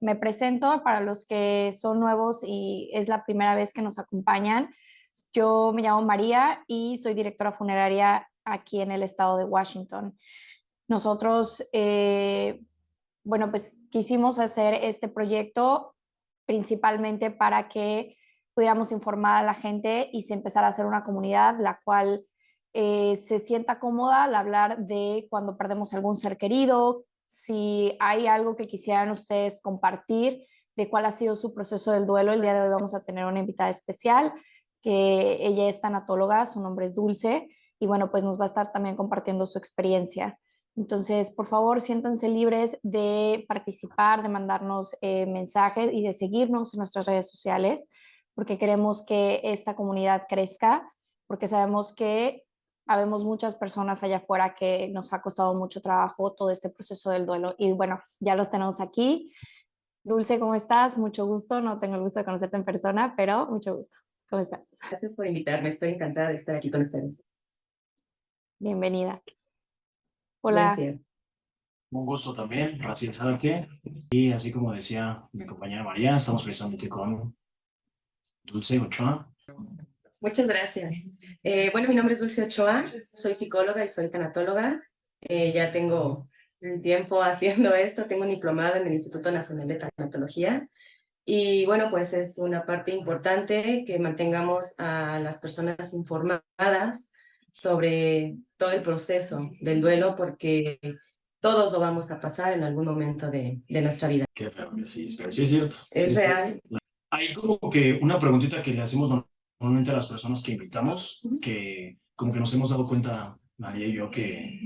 me presento para los que son nuevos y es la primera vez que nos acompañan. Yo me llamo María y soy directora funeraria aquí en el estado de Washington. Nosotros, bueno, pues quisimos hacer este proyecto principalmente para que pudiéramos informar a la gente y se empezara a hacer una comunidad la cual se sienta cómoda al hablar de cuando perdemos algún ser querido, si hay algo que quisieran ustedes compartir de cuál ha sido su proceso del duelo. El día de hoy vamos a tener una invitada especial, que ella es tanatóloga, su nombre es Dulce, y bueno, pues nos va a estar también compartiendo su experiencia. Entonces, por favor, siéntanse libres de participar, de mandarnos mensajes y de seguirnos en nuestras redes sociales, porque queremos que esta comunidad crezca, porque sabemos que habemos muchas personas allá afuera que nos ha costado mucho trabajo todo este proceso del duelo. Y bueno, ya los tenemos aquí. Dulce, ¿cómo estás? Mucho gusto. No tengo el gusto de conocerte en persona, pero mucho gusto. ¿Cómo estás? Gracias por invitarme, estoy encantada de estar aquí con ustedes. Bienvenida. Hola. Gracias. Un gusto también, Raciel Zárate. Y así como decía mi compañera María, estamos precisamente con Dulce Ochoa. Muchas gracias. Bueno, mi nombre es Dulce Ochoa, soy psicóloga y soy tanatóloga. Ya tengo un tiempo haciendo esto, tengo un diplomado en el Instituto Nacional de Tanatología. Y bueno, pues es una parte importante que mantengamos a las personas informadas sobre todo el proceso del duelo, porque todos lo vamos a pasar en algún momento de nuestra vida. Qué feo que sí, pero sí es cierto. Es Sí, real. hay como que una preguntita que le hacemos normalmente a las personas que invitamos, que como que nos hemos dado cuenta, María y yo, que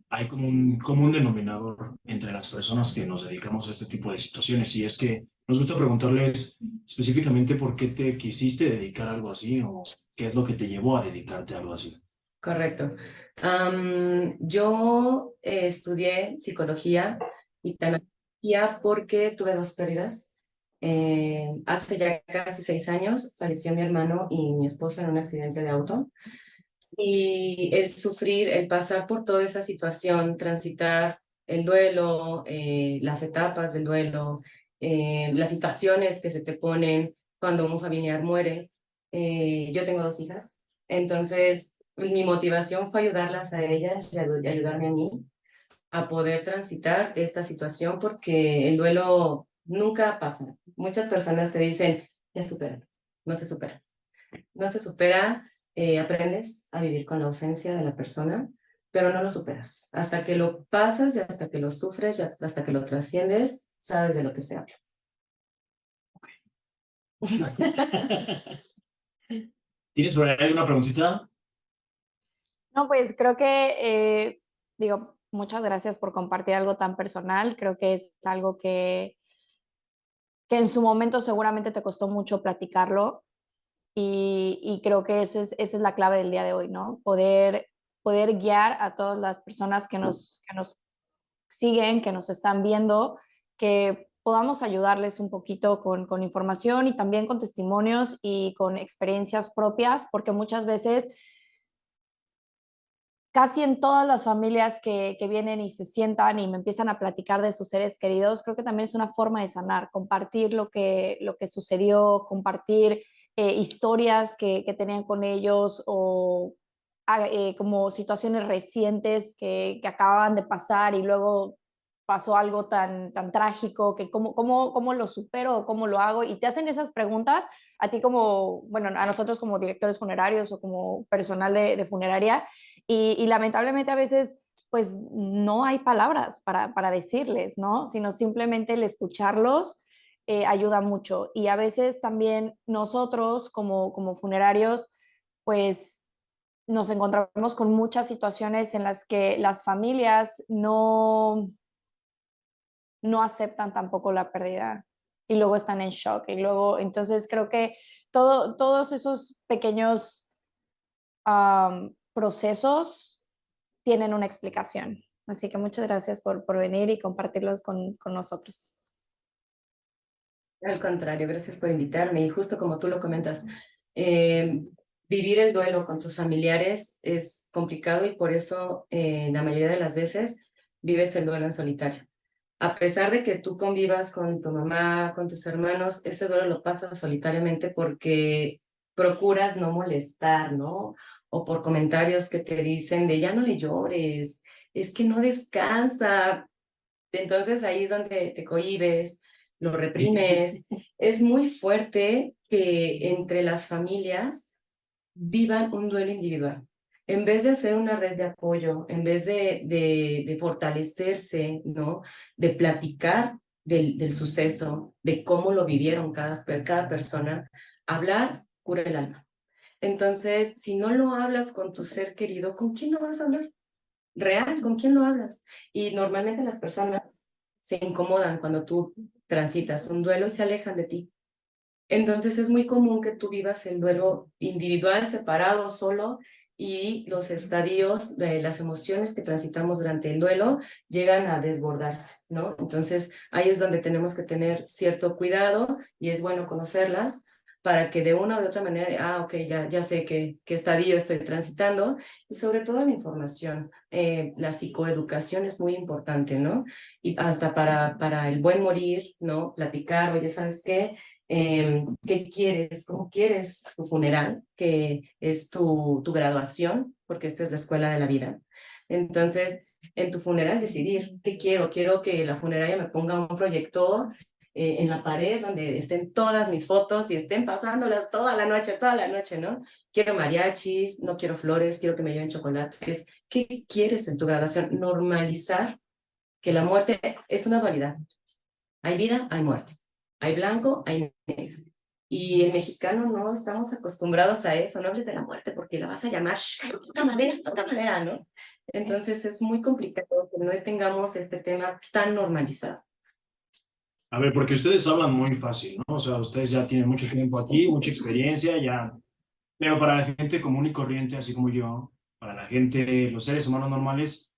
hay como un común denominador entre las personas que nos dedicamos a este tipo de situaciones, y es que nos gusta preguntarles específicamente por qué te quisiste dedicar a algo así o qué es lo que te llevó a dedicarte a algo así. Correcto. Yo estudié psicología y tanatología porque tuve dos pérdidas. Hace ya casi 6 años falleció mi hermano y mi esposo en un accidente de auto. Y el sufrir, el pasar por toda esa situación, transitar el duelo, las etapas del duelo, las situaciones que se te ponen cuando un familiar muere. Yo tengo 2 hijas, entonces mi motivación fue ayudarlas a ellas y ayudarme a mí a poder transitar esta situación, porque el duelo nunca pasa. Muchas personas te dicen, ya supera, no se supera. No se supera, aprendes a vivir con la ausencia de la persona, pero no lo superas. Hasta que lo pasas y hasta que lo sufres y hasta que lo trasciendes, sabes de lo que se habla. ¿Tienes por ahí alguna preguntita? No, pues creo que, digo, muchas gracias por compartir algo tan personal. Creo que es algo que en su momento seguramente te costó mucho platicarlo y creo que esa es la clave del día de hoy, ¿no? Poder guiar a todas las personas que nos siguen, que nos están viendo, que podamos ayudarles un poquito con información y también con testimonios y con experiencias propias, porque muchas veces casi en todas las familias que vienen y se sientan y me empiezan a platicar de sus seres queridos, creo que también es una forma de sanar, compartir lo que sucedió, compartir historias que tenían con ellos o como situaciones recientes que acababan de pasar y luego pasó algo tan trágico, que cómo lo supero o cómo lo hago, y te hacen esas preguntas a ti como, bueno, a nosotros como directores funerarios o como personal de funeraria, y lamentablemente a veces pues no hay palabras para decirles, ¿no? Sino simplemente el escucharlos ayuda mucho. Y a veces también nosotros como funerarios, pues nos encontramos con muchas situaciones en las que las familias no aceptan tampoco la pérdida y luego están en shock y luego, entonces creo que todos esos pequeños procesos tienen una explicación. Así que muchas gracias por venir y compartirlos con nosotros. Al contrario, gracias por invitarme. Y justo como tú lo comentas, eh, vivir el duelo con tus familiares es complicado, y por eso la mayoría de las veces vives el duelo en solitario. A pesar de que tú convivas con tu mamá, con tus hermanos, ese duelo lo pasas solitariamente porque procuras no molestar, ¿no? O por comentarios que te dicen de ya no le llores, es que no descansa. Entonces ahí es donde te cohibes, lo reprimes. Es muy fuerte que entre las familias vivan un duelo individual. En vez de hacer una red de apoyo, en vez de fortalecerse, ¿no? De platicar del suceso, de cómo lo vivieron cada persona, hablar cura el alma. Entonces, si no lo hablas con tu ser querido, ¿con quién lo vas a hablar? Real, ¿con quién lo hablas? Y normalmente las personas se incomodan cuando tú transitas un duelo y se alejan de ti. Entonces es muy común que tú vivas el duelo individual, separado, solo, y los estadios de las emociones que transitamos durante el duelo llegan a desbordarse, ¿no? Entonces ahí es donde tenemos que tener cierto cuidado y es bueno conocerlas para que de una u otra manera, ok, ya sé qué estadio estoy transitando y sobre todo la información. La psicoeducación es muy importante, ¿no? Y hasta para el buen morir, ¿no? Platicar, oye, ¿sabes qué? ¿Qué quieres? ¿Cómo quieres tu funeral? Que es tu graduación, porque esta es la escuela de la vida. Entonces, en tu funeral decidir qué quiero. Quiero que la funeraria me ponga un proyector en la pared donde estén todas mis fotos y estén pasándolas toda la noche, ¿no? Quiero mariachis, no quiero flores, quiero que me lleven chocolates. ¿Qué quieres en tu graduación? Normalizar que la muerte es una dualidad. Hay vida, hay muerte. Hay blanco, hay negro. Y el mexicano no estamos acostumbrados a eso. No hables de la muerte porque la vas a llamar toca madera, ¿no? Entonces es muy complicado que no tengamos este tema tan normalizado. A ver, porque ustedes hablan muy fácil, ¿no? O sea, ustedes ya tienen mucho tiempo aquí, mucha experiencia, ya. Pero para la gente común y corriente, así como yo, para la gente, los seres humanos normales,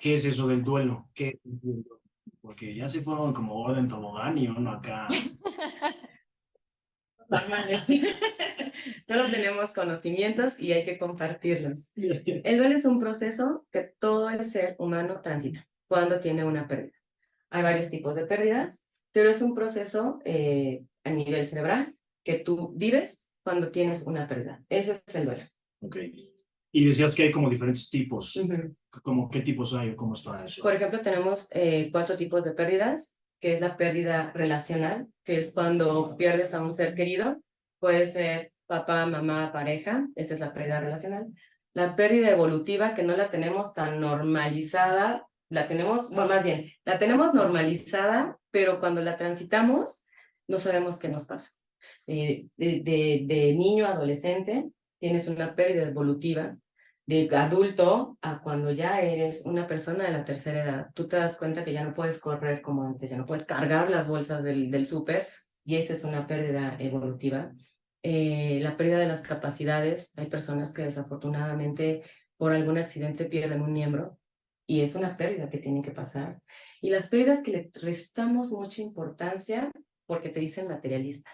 ¿qué es eso del duelo? ¿Qué es el duelo? Porque ya se fueron como orden tobogán y uno acá. Solo tenemos conocimientos y hay que compartirlos. El duelo es un proceso que todo el ser humano transita cuando tiene una pérdida. Hay varios tipos de pérdidas, pero es un proceso a nivel cerebral que tú vives cuando tienes una pérdida. Ese es el duelo. Ok. Y decías que hay como diferentes tipos. Uh-huh. ¿Cómo, qué tipos hay o cómo está eso? Por ejemplo, tenemos 4 tipos de pérdidas, que es la pérdida relacional, que es cuando pierdes a un ser querido. Puede ser papá, mamá, pareja. Esa es la pérdida relacional. La pérdida evolutiva, que no la tenemos tan normalizada, la tenemos, bueno, más bien, la tenemos normalizada, pero cuando la transitamos, no sabemos qué nos pasa. De niño a adolescente, tienes una pérdida evolutiva. De adulto a cuando ya eres una persona de la tercera edad, tú te das cuenta que ya no puedes correr como antes, ya no puedes cargar las bolsas del súper, y esa es una pérdida evolutiva. La pérdida de las capacidades, hay personas que desafortunadamente por algún accidente pierden un miembro, y es una pérdida que tiene que pasar. Y las pérdidas que le restamos mucha importancia porque te dicen materialista,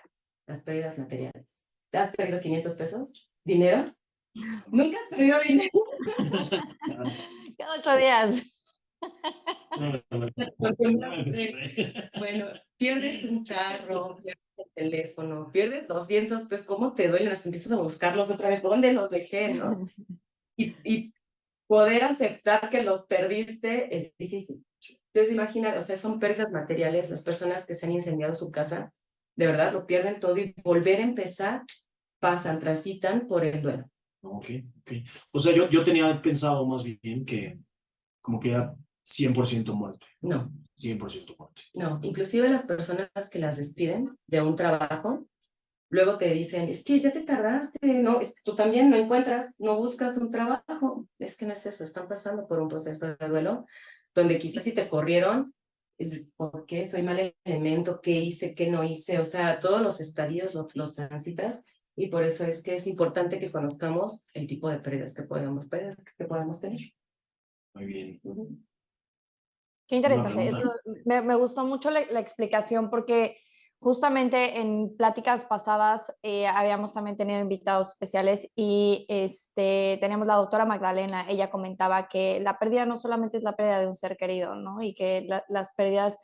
las pérdidas materiales. ¿Te has perdido 500 pesos? ¿Dinero? ¿Nunca has perdido dinero? Cada 8 días. Bueno, pierdes un carro, pierdes el teléfono, pierdes 200, pues ¿cómo te duelen? Hasta empiezas a buscarlos otra vez, ¿dónde los dejé, no? Y poder aceptar que los perdiste es difícil. Entonces imagina, o sea, son pérdidas materiales, las personas que se han incendiado su casa, de verdad lo pierden todo y volver a empezar, transitan por el duelo. Ok, ok. O sea, yo tenía pensado más bien que como que era 100% muerte. No. 100% muerte. No, inclusive las personas que las despiden de un trabajo, luego te dicen, es que ya te tardaste, no, es que tú también no encuentras, no buscas un trabajo. Es que no es eso, están pasando por un proceso de duelo donde quizás si te corrieron, es ¿por qué? Soy mal elemento, ¿qué hice, qué no hice? O sea, todos los estadios los transitas y por eso es que es importante que conozcamos el tipo de pérdidas que podemos tener. Muy bien. Qué ¿Una interesante. pregunta? Eso me gustó mucho la explicación porque justamente en pláticas pasadas habíamos también tenido invitados especiales y tenemos la doctora Magdalena. Ella comentaba que la pérdida no solamente es la pérdida de un ser querido, ¿no? Y que las pérdidas,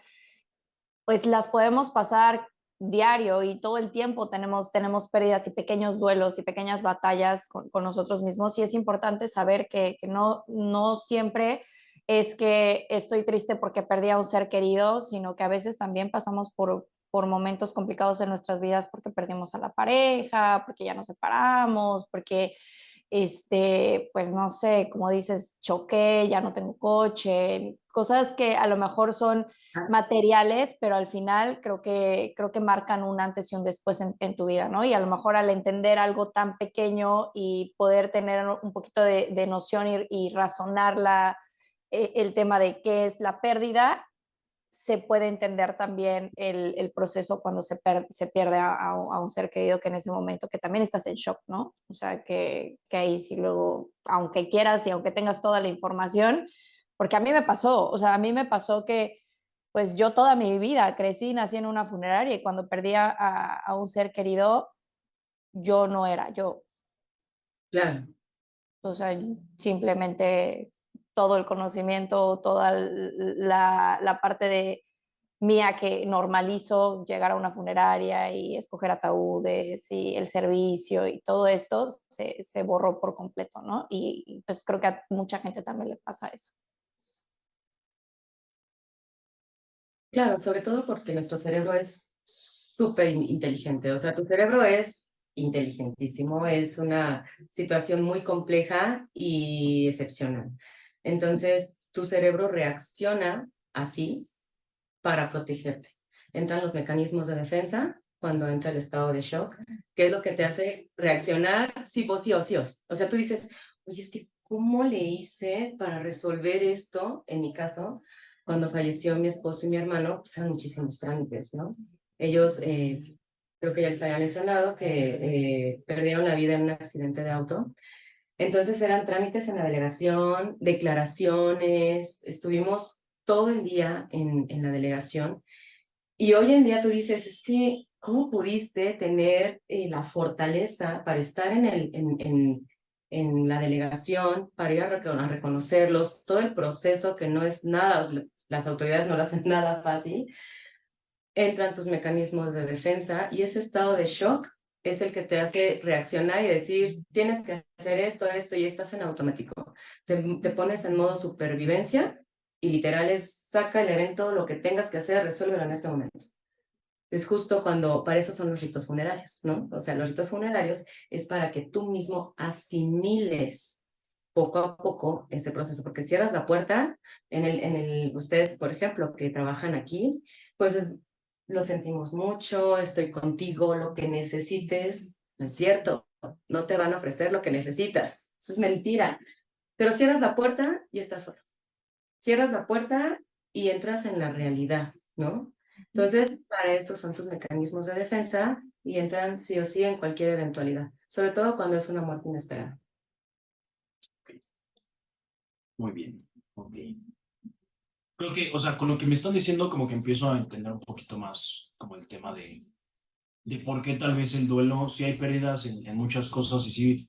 pues las podemos pasar diario y todo el tiempo tenemos pérdidas y pequeños duelos y pequeñas batallas con nosotros mismos y es importante saber que no siempre es que estoy triste porque perdí a un ser querido, sino que a veces también pasamos por momentos complicados en nuestras vidas porque perdimos a la pareja, porque ya nos separamos, porque pues no sé, como dices, choqué, ya no tengo coche, cosas que a lo mejor son materiales, pero al final creo que marcan un antes y un después en tu vida, ¿no? Y a lo mejor al entender algo tan pequeño y poder tener un poquito de noción y razonar el tema de qué es la pérdida, se puede entender también el proceso cuando se pierde a un ser querido que en ese momento que también estás en shock, ¿no? O sea, que ahí sí luego, aunque quieras y aunque tengas toda la información, porque a mí me pasó, o sea, a mí me pasó que pues yo toda mi vida crecí, nací en una funeraria y cuando perdí a un ser querido, yo no era yo. Claro. O sea, simplemente todo el conocimiento, toda la parte de mía que normalizo llegar a una funeraria y escoger ataúdes y el servicio y todo esto se borró por completo, ¿no? Y pues creo que a mucha gente también le pasa eso. Claro, sobre todo porque nuestro cerebro es súper inteligente, o sea, tu cerebro es inteligentísimo, es una situación muy compleja y excepcional. Entonces, tu cerebro reacciona así para protegerte. Entran los mecanismos de defensa cuando entra el estado de shock, que es lo que te hace reaccionar sí o sí o sí. O sea, tú dices, oye, es que ¿cómo le hice para resolver esto? En mi caso, cuando falleció mi esposo y mi hermano, pues eran muchísimos trámites, ¿no? Ellos, creo que ya les había mencionado que perdieron la vida en un accidente de auto. Entonces eran trámites en la delegación, declaraciones, estuvimos todo el día en la delegación y hoy en día tú dices, es que, ¿cómo pudiste tener la fortaleza para estar en la delegación, para ir a reconocerlos, todo el proceso que no es nada, las autoridades no lo hacen nada fácil, entran tus mecanismos de defensa y ese estado de shock es el que te hace reaccionar y decir, tienes que hacer esto y estás en automático. Te pones en modo supervivencia y literal es, saca el evento, lo que tengas que hacer, resuélvelo en este momento. Es justo cuando, para eso son los ritos funerarios, ¿no? O sea, los ritos funerarios es para que tú mismo asimiles poco a poco ese proceso, porque cierras la puerta, ustedes, por ejemplo, que trabajan aquí, pues lo sentimos mucho, estoy contigo, lo que necesites, no es cierto, no te van a ofrecer lo que necesitas, eso es mentira, pero cierras la puerta y estás solo, cierras la puerta y entras en la realidad, ¿no? Entonces, para eso son tus mecanismos de defensa y entran sí o sí en cualquier eventualidad, sobre todo cuando es una muerte inesperada. Muy bien, ok. Creo que, o sea, con lo que me están diciendo, como que empiezo a entender un poquito más como el tema de por qué tal vez el duelo, si hay pérdidas en muchas cosas y sí,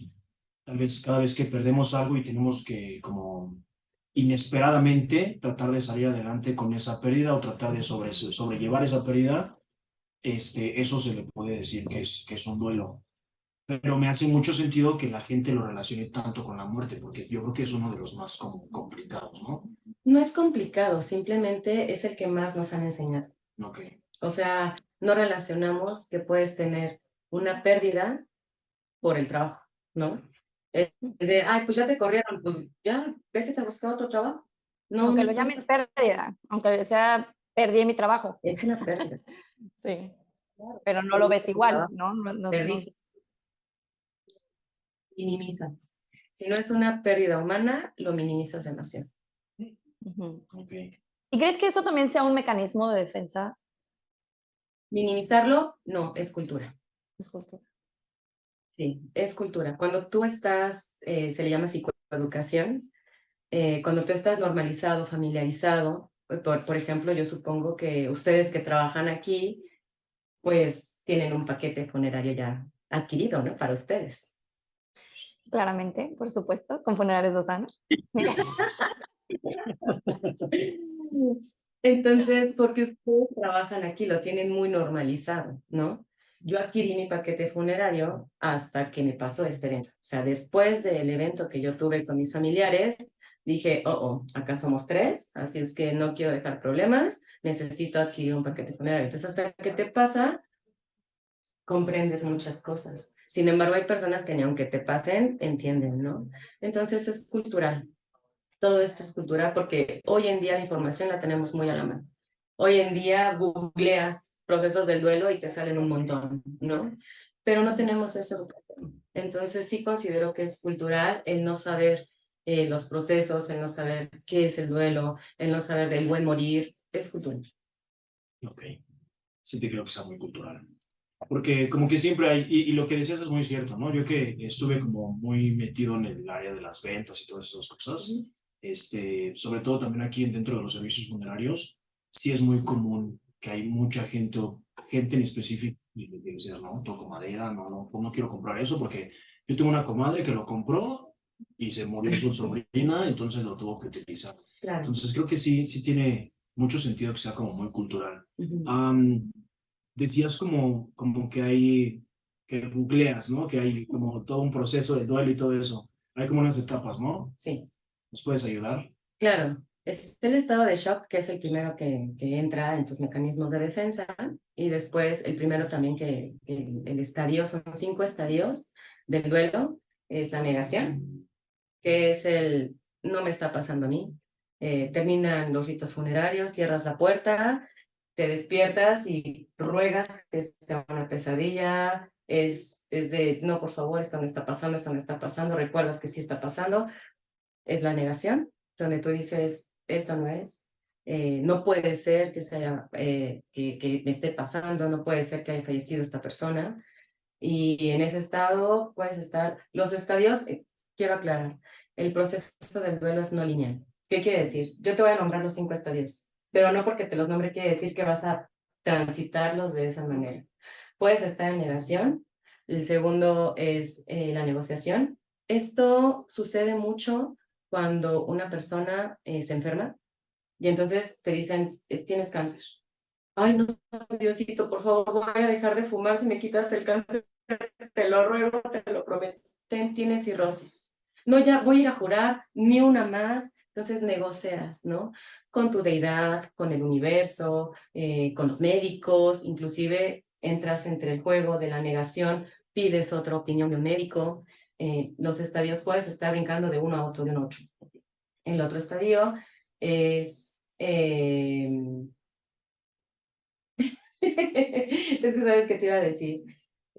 tal vez cada vez que perdemos algo y tenemos que como inesperadamente tratar de salir adelante con esa pérdida o tratar de sobrellevar esa pérdida, eso se le puede decir que es un duelo. Pero me hace mucho sentido que la gente lo relacione tanto con la muerte, porque yo creo que es uno de los más como complicados, ¿no? No es complicado, simplemente es el que más nos han enseñado. Ok. O sea, no relacionamos que puedes tener una pérdida por el trabajo, ¿no? Es de, ay, pues ya te corrieron, pues ya, vete a buscar otro trabajo. No, Aunque no lo estamos... llames pérdida, aunque sea perdí mi trabajo. Es una pérdida. Sí, Claro, pero no lo ves perdiste tu igual, trabajo, ¿no? perdiste, minimizas. Si no es una pérdida humana, lo minimizas demasiado. Ujú. Ok. ¿Y crees que eso también sea un mecanismo de defensa? Minimizarlo, no, es cultura. Es cultura. Sí, es cultura. Cuando tú estás, se le llama psicoeducación, cuando tú estás normalizado, familiarizado, por ejemplo, yo supongo que ustedes que trabajan aquí, pues tienen un paquete funerario ya adquirido, ¿no? Para ustedes. Claramente, por supuesto, con Funerales Lozano. Entonces, porque ustedes trabajan aquí, lo tienen muy normalizado, ¿no? Yo adquirí mi paquete funerario hasta que me pasó este evento. O sea, después del evento que yo tuve con mis familiares, dije, acá somos 3, así es que no quiero dejar problemas, necesito adquirir un paquete funerario. Entonces, hasta que te pasa, comprendes muchas cosas. Sin embargo, hay personas que ni aunque te pasen, entienden, ¿no? Entonces, es cultural. Todo esto es cultural porque hoy en día la información la tenemos muy a la mano. Hoy en día googleas procesos del duelo y te salen un montón, ¿no? Pero no tenemos esa educación. Entonces sí considero que es cultural el no saber los procesos, el no saber qué es el duelo, el no saber del buen morir, es cultural. Ok, sí te creo que sea muy cultural. Porque como que siempre hay, y lo que decías es muy cierto, ¿no? Yo que estuve como muy metido en el área de las ventas y todas esas cosas, sobre todo también aquí dentro de los servicios funerarios, sí es muy común que hay mucha gente, o gente en específico, que decías, no, toco madera, no quiero comprar eso porque yo tengo una comadre que lo compró y se murió su sobrina, entonces lo tuvo que utilizar. Claro. Entonces creo que sí tiene mucho sentido que sea como muy cultural. Decías como que hay, que googleas, ¿no? Que hay como todo un proceso de duelo y todo eso. Hay como unas etapas, ¿no? Sí. ¿Nos puedes ayudar? Claro, es el estado de shock, que es el primero que entra en tus mecanismos de defensa, y después el primero también el estadio, son 5 estadios del duelo, es la negación, que es el no me está pasando a mí. Terminan los ritos funerarios, cierras la puerta, te despiertas y ruegas que sea una pesadilla, es de no, por favor, esto no está pasando, recuerdas que sí está pasando, es la negación, donde tú dices, esto no es, no puede ser que, que me esté pasando, no puede ser que haya fallecido esta persona. Y en ese estado puedes estar, los estadios, quiero aclarar, el proceso del duelo es no lineal. ¿Qué quiere decir? Yo te voy a nombrar los 5 estadios, pero no porque te los nombre quiere decir que vas a transitarlos de esa manera. Puedes estar en negación, el segundo es la negociación. Esto sucede mucho cuando una persona se enferma y entonces te dicen, tienes cáncer. Ay, no, Diosito, por favor, voy a dejar de fumar si me quitas el cáncer, te lo ruego, te lo prometo. Tienes cirrosis. No, ya voy a ir a jurar, ni una más. Entonces negocias, ¿no? Con tu deidad, con el universo, con los médicos, inclusive entras entre el juego de la negación, pides otra opinión de un médico. Los estadios puedes estar brincando de uno a otro, de un otro. El otro estadio es... es que sabes qué te iba a decir.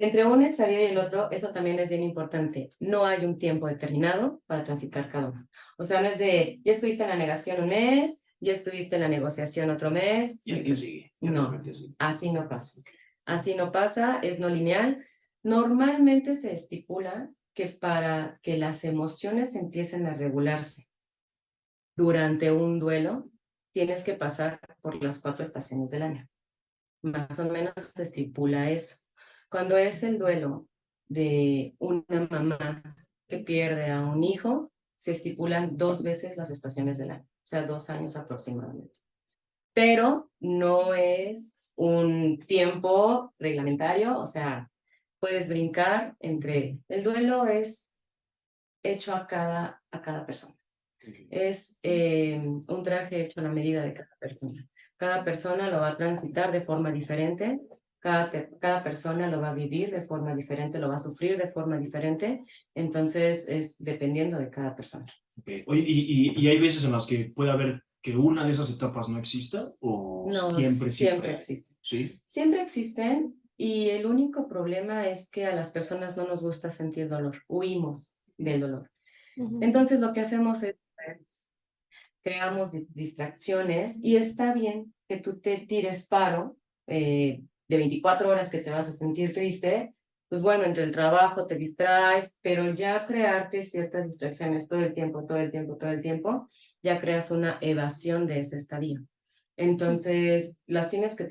Entre un estadio y el otro, eso también es bien importante. No hay un tiempo determinado para transitar cada uno. O sea, no es de, ya estuviste en la negación un mes, ya estuviste en la negociación otro mes. ¿Y el que sigue? No, así no pasa. Así no pasa, es no lineal. Normalmente se estipula que para que las emociones empiecen a regularse durante un duelo, tienes que pasar por las 4 estaciones del año. Más o menos se estipula eso. Cuando es el duelo de una mamá que pierde a un hijo, se estipulan 2 veces las estaciones del año, o sea, 2 años aproximadamente. Pero no es un tiempo reglamentario, o sea, puedes brincar entre... El duelo es hecho a cada persona. Es un traje hecho a la medida de cada persona. Cada persona lo va a transitar de forma diferente, cada persona lo va a vivir de forma diferente, lo va a sufrir de forma diferente, entonces es dependiendo de cada persona. Okay. Oye, ¿y hay veces en las que puede haber que una de esas etapas no exista o No, siempre existen. ¿Sí? Siempre existen y el único problema es que a las personas no nos gusta sentir dolor, huimos del dolor. Entonces lo que hacemos es creamos distracciones y está bien que tú te tires paro de 24 horas que te vas a sentir triste, pues bueno, entre el trabajo te distraes, pero ya crearte ciertas distracciones todo el tiempo, ya creas una evasión de ese estadio. Entonces, las tienes que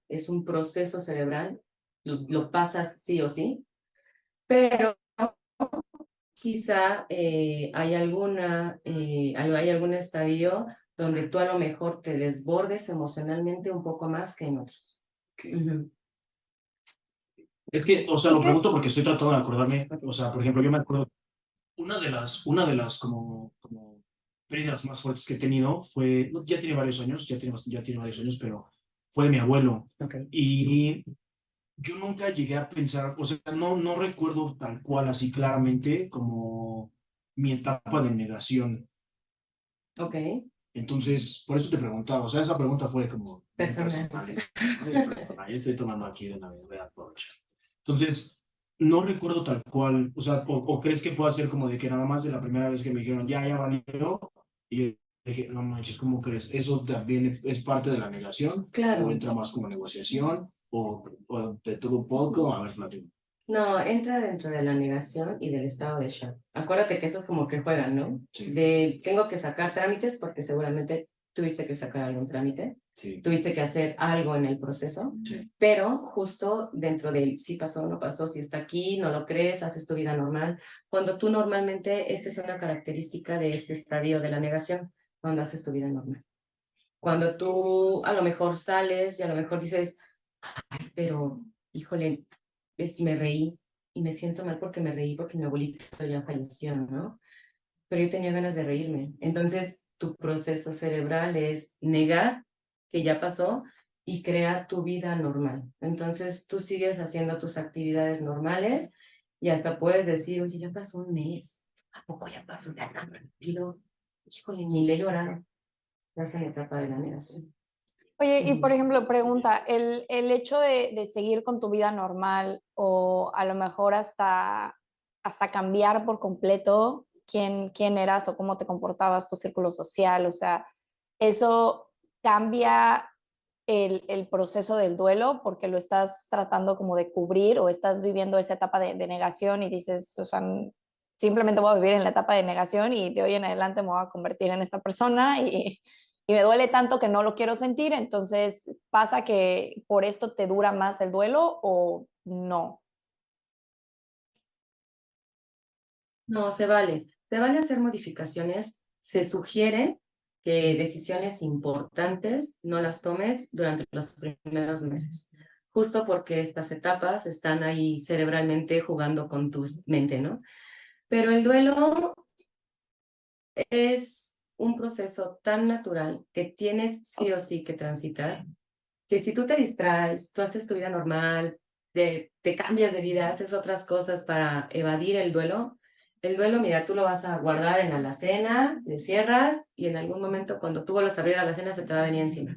es un proceso cerebral, lo pasas sí o sí, pero quizá hay algún estadio donde tú a lo mejor te desbordes emocionalmente un poco más que en otros. Okay. Ujú. Es que, o sea, ¿Y lo qué? pregunto porque estoy tratando de acordarme. O sea, por ejemplo, yo me acuerdo, una de las como pérdidas más fuertes que he tenido fue, ya tiene varios años, ya tiene varios años, pero fue de mi abuelo. Okay. Y yo nunca llegué a pensar, o sea, no recuerdo tal cual así claramente como mi etapa de negación. Okay. Entonces, por eso te preguntaba, o sea, esa pregunta fue como muy Personal. personal. Muy personal. Yo estoy tomando aquí de Navidad, voy a aprovechar. Entonces, no recuerdo tal cual, o sea, o crees que pueda ser como de que nada más de la primera vez que me dijeron, ya valió, y yo dije, no manches, ¿cómo crees? ¿Eso también es parte de la negación? Claro. ¿O entra más como negociación? ¿O de todo un poco? A ver, Flavio. No, entra dentro de la negación y del estado de shock. Acuérdate que estos como que juegan, ¿no? Sí. De tengo que sacar trámites porque seguramente tuviste que sacar algún trámite, Sí. tuviste que hacer algo en el proceso, Sí. pero justo dentro del si pasó o no pasó, si está aquí, no lo crees, haces tu vida normal. Cuando tú normalmente, esta es una característica de este estadio de la negación, cuando haces tu vida normal. Cuando tú a lo mejor sales y a lo mejor dices, ay, pero híjole, me reí y me siento mal porque me reí porque mi abuelito ya falleció, ¿no? Pero yo tenía ganas de reírme. Entonces, tu proceso cerebral es negar que ya pasó y crear tu vida normal. Entonces, tú sigues haciendo tus actividades normales y hasta puedes decir, oye, ya pasó un mes, ¿a poco ya pasó ya tan rápido? Híjole, ni le he llorado. Estás en la etapa de la negación. Oye, y por ejemplo, pregunta, el hecho de seguir con tu vida normal o a lo mejor hasta cambiar por completo quién eras o cómo te comportabas, tu círculo social, o sea, eso cambia el proceso del duelo porque lo estás tratando como de cubrir o estás viviendo esa etapa de negación y dices, o sea, simplemente voy a vivir en la etapa de negación y de hoy en adelante me voy a convertir en esta persona y me duele tanto que no lo quiero sentir, entonces pasa que por esto te dura más el duelo o no. No, se vale. Se vale hacer modificaciones. Se sugiere que decisiones importantes no las tomes durante los primeros meses, justo porque estas etapas están ahí cerebralmente jugando con tu mente, ¿no? Pero el duelo es un proceso tan natural que tienes sí o sí que transitar, que si tú te distraes, tú haces tu vida normal, te cambias de vida, haces otras cosas para evadir el duelo, mira, tú lo vas a guardar en la alacena, le cierras y en algún momento cuando tú vuelvas a abrir la alacena se te va a venir encima.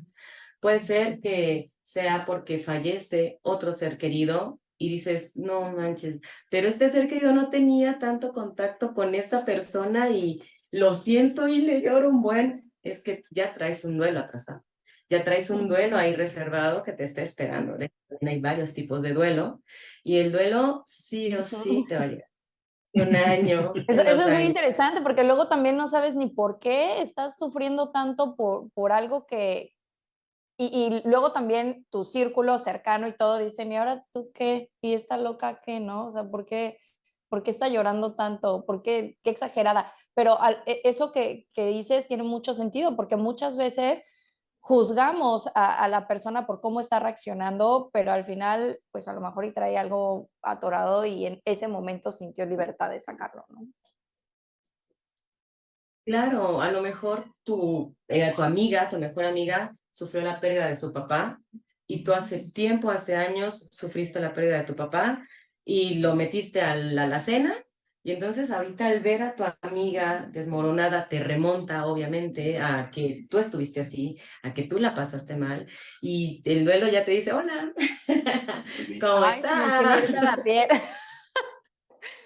Puede ser que sea porque fallece otro ser querido y dices, no manches, pero este ser querido no tenía tanto contacto con esta persona y lo siento y le lloro un buen. Es que ya traes un duelo atrasado. Ya traes un duelo ahí reservado que te está esperando. Hay varios tipos de duelo y el duelo sí o sí te va a llegar. Un año, Eso en 2 es muy años. interesante porque luego también no sabes ni por qué estás sufriendo tanto por algo que... Y luego también tu círculo cercano y todo dicen, ¿y ahora tú qué? ¿Y esta loca qué? ¿No? O sea, ¿por qué está llorando tanto? ¿Por qué? Qué exagerada. Pero eso que dices tiene mucho sentido porque muchas veces juzgamos a la persona por cómo está reaccionando, pero al final, pues a lo mejor y trae algo atorado y en ese momento sintió libertad de sacarlo, ¿no? Claro, a lo mejor tu amiga, tu mejor amiga, sufrió la pérdida de su papá y tú hace tiempo, hace años, sufriste la pérdida de tu papá y lo metiste a la alacena y entonces ahorita al ver a tu amiga desmoronada te remonta obviamente a que tú estuviste así, a que tú la pasaste mal y el duelo ya te dice, hola, ¿cómo Ay, se me estás? enchinita la piel.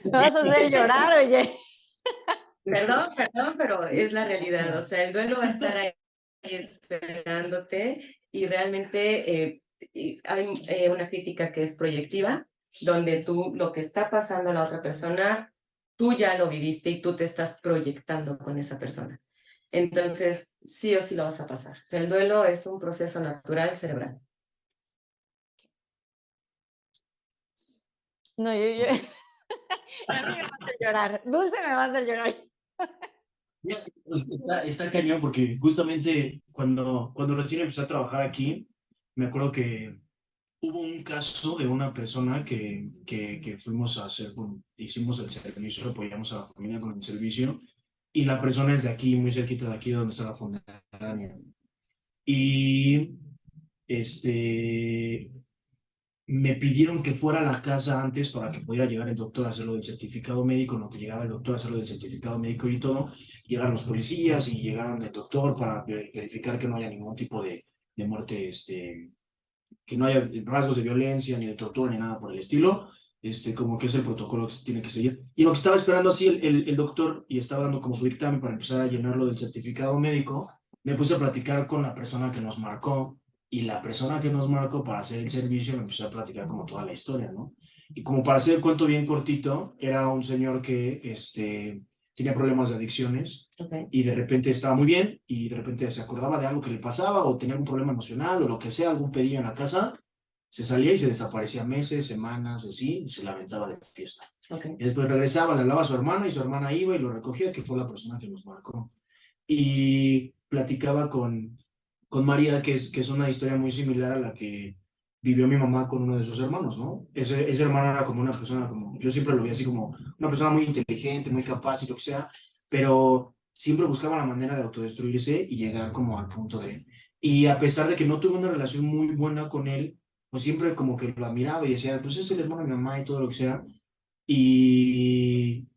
Me vas a hacer llorar, oye. Perdón, pero es la realidad. O sea, el duelo va a estar ahí esperándote y realmente hay una crítica que es proyectiva, donde tú lo que está pasando a la otra persona, tú ya lo viviste y tú te estás proyectando con esa persona. Entonces, sí o sí lo vas a pasar. O sea, el duelo es un proceso natural cerebral. No, a mí me va a hacer llorar. Dulce me va a hacer llorar. Ya, está cañón porque justamente cuando recién empecé a trabajar aquí, me acuerdo que hubo un caso de una persona que fuimos a hacer, hicimos el servicio, apoyamos a la familia con el servicio, y la persona es de aquí, muy cerquita de aquí donde está la funeraria. Y este, me pidieron que fuera a la casa antes para que pudiera llegar el doctor a hacerlo del certificado médico, en lo que llegaba el doctor a hacerlo del certificado médico y todo, llegaron los policías y llegaron el doctor para verificar que no haya ningún tipo de muerte, que no haya rasgos de violencia, ni de tortura, ni nada por el estilo, como que es el protocolo que se tiene que seguir. Y lo que estaba esperando así el doctor y estaba dando como su dictamen para empezar a llenarlo del certificado médico, me puse a platicar con la persona que nos marcó y la persona que nos marcó para hacer el servicio me empezó a platicar como toda la historia, ¿no? Y como para hacer el cuento bien cortito, era un señor que tenía problemas de adicciones Okay. y de repente estaba muy bien y de repente se acordaba de algo que le pasaba o tenía algún problema emocional o lo que sea, algún pedido en la casa, se salía y se desaparecía meses, semanas, así, y se lamentaba de fiesta. Okay. Y después regresaba, le hablaba a su hermana y su hermana iba y lo recogía, que fue la persona que nos marcó. Y platicaba con María, que es una historia muy similar a la que vivió mi mamá con uno de sus hermanos, ¿no? Ese hermano era como una persona, como yo siempre lo vi así como una persona muy inteligente, muy capaz y lo que sea, pero siempre buscaba la manera de autodestruirse y llegar como al punto de... Y a pesar de que no tuve una relación muy buena con él, pues siempre como que lo admiraba y decía, pues es el hermano de mi mamá y todo lo que sea. Y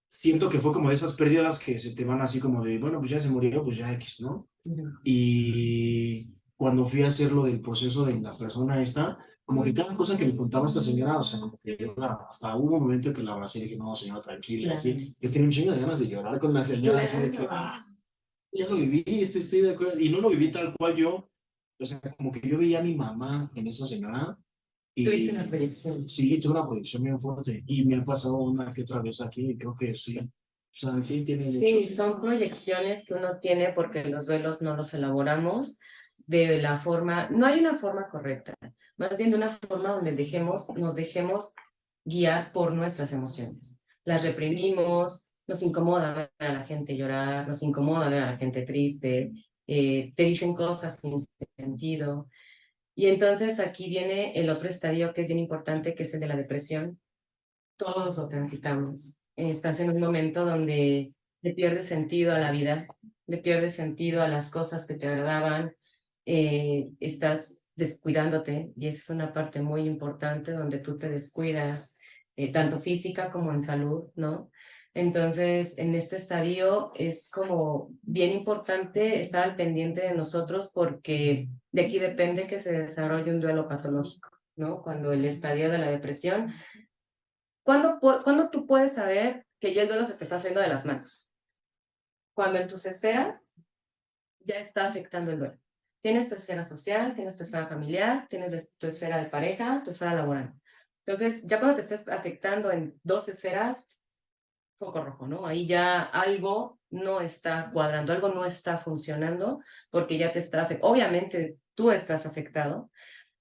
siento que fue como de esas pérdidas que se te van así como de, bueno, pues ya se murió, pues ya X, ¿no? Y cuando fui a hacer lo del proceso de la persona esta, como que cada cosa que me contaba esta señora, o sea, como que hasta hubo un momento que la abracé y dije, no, señora, tranquila, así. Yo tenía un chingo de ganas de llorar con la señora, así de que, ya lo viví, estoy de acuerdo. Y no lo viví tal cual yo, o sea, como que yo veía a mi mamá en esa señora. Tuviste Y una proyección. sí, tuve una proyección bien fuerte. Y me ha pasado una que otra vez aquí, y creo que sí. O sea, sí tiene mucho Sí, sentido. son proyecciones que uno tiene porque los duelos no los elaboramos de la forma, no hay una forma correcta, más bien de una forma donde nos dejemos guiar por nuestras emociones. Las reprimimos, nos incomoda ver a la gente llorar, nos incomoda ver a la gente triste, te dicen cosas sin sentido. Y entonces aquí viene el otro estadio que es bien importante, que es el de la depresión. Todos lo transitamos. Estás en un momento donde le pierdes sentido a la vida, le pierdes sentido a las cosas que te agradaban, estás descuidándote y esa es una parte muy importante donde tú te descuidas, tanto física como en salud, ¿no? Entonces, en este estadio es como bien importante estar al pendiente de nosotros porque de aquí depende que se desarrolle un duelo patológico, ¿no? Cuando el estadio de la depresión. ¿Cuándo tú puedes saber que ya el duelo se te está haciendo de las manos? Cuando en tus esferas ya está afectando el duelo. Tienes tu esfera social, tienes tu esfera familiar, tienes tu esfera de pareja, tu esfera laboral. Entonces, ya cuando te estés afectando en dos esferas, foco rojo, ¿no? Ahí ya algo no está cuadrando, algo no está funcionando porque ya te está afectando. Obviamente tú estás afectado,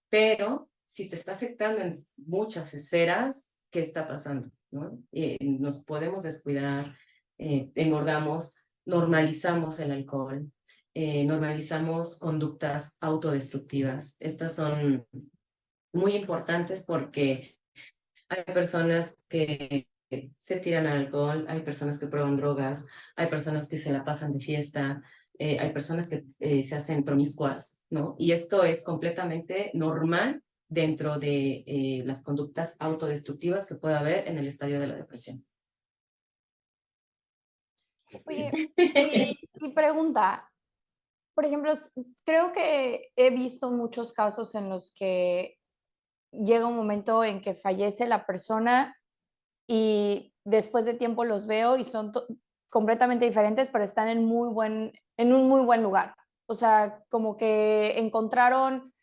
pero si te está afectando en muchas esferas, ¿qué está pasando? ¿No? Nos podemos descuidar, engordamos, normalizamos el alcohol, normalizamos conductas autodestructivas. Estas son muy importantes porque hay personas que se tiran al alcohol, hay personas que prueban drogas, hay personas que se la pasan de fiesta, hay personas que se hacen promiscuas, ¿no? Y esto es completamente normal dentro de las conductas autodestructivas que puede haber en el estadio de la depresión. Oye, y pregunta, por ejemplo, creo que he visto muchos casos en los que llega un momento en que fallece la persona y después de tiempo los veo y son completamente diferentes, pero están en un muy buen lugar. O sea, como que encontraron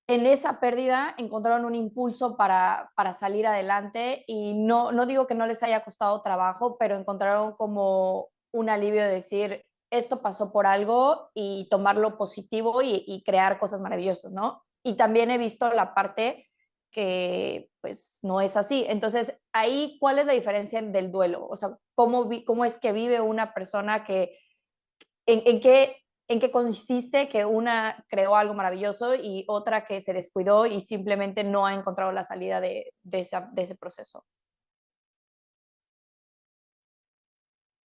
en esa pérdida, encontraron un impulso para salir adelante y no digo que no les haya costado trabajo, pero encontraron como un alivio de decir, esto pasó por algo y tomarlo positivo y crear cosas maravillosas, ¿no? Y también he visto la parte que pues no es así. Entonces, ahí, ¿cuál es la diferencia del duelo? O sea, ¿cómo es que vive una persona que, en qué consiste que una creó algo maravilloso y otra que se descuidó y simplemente no ha encontrado la salida de ese proceso?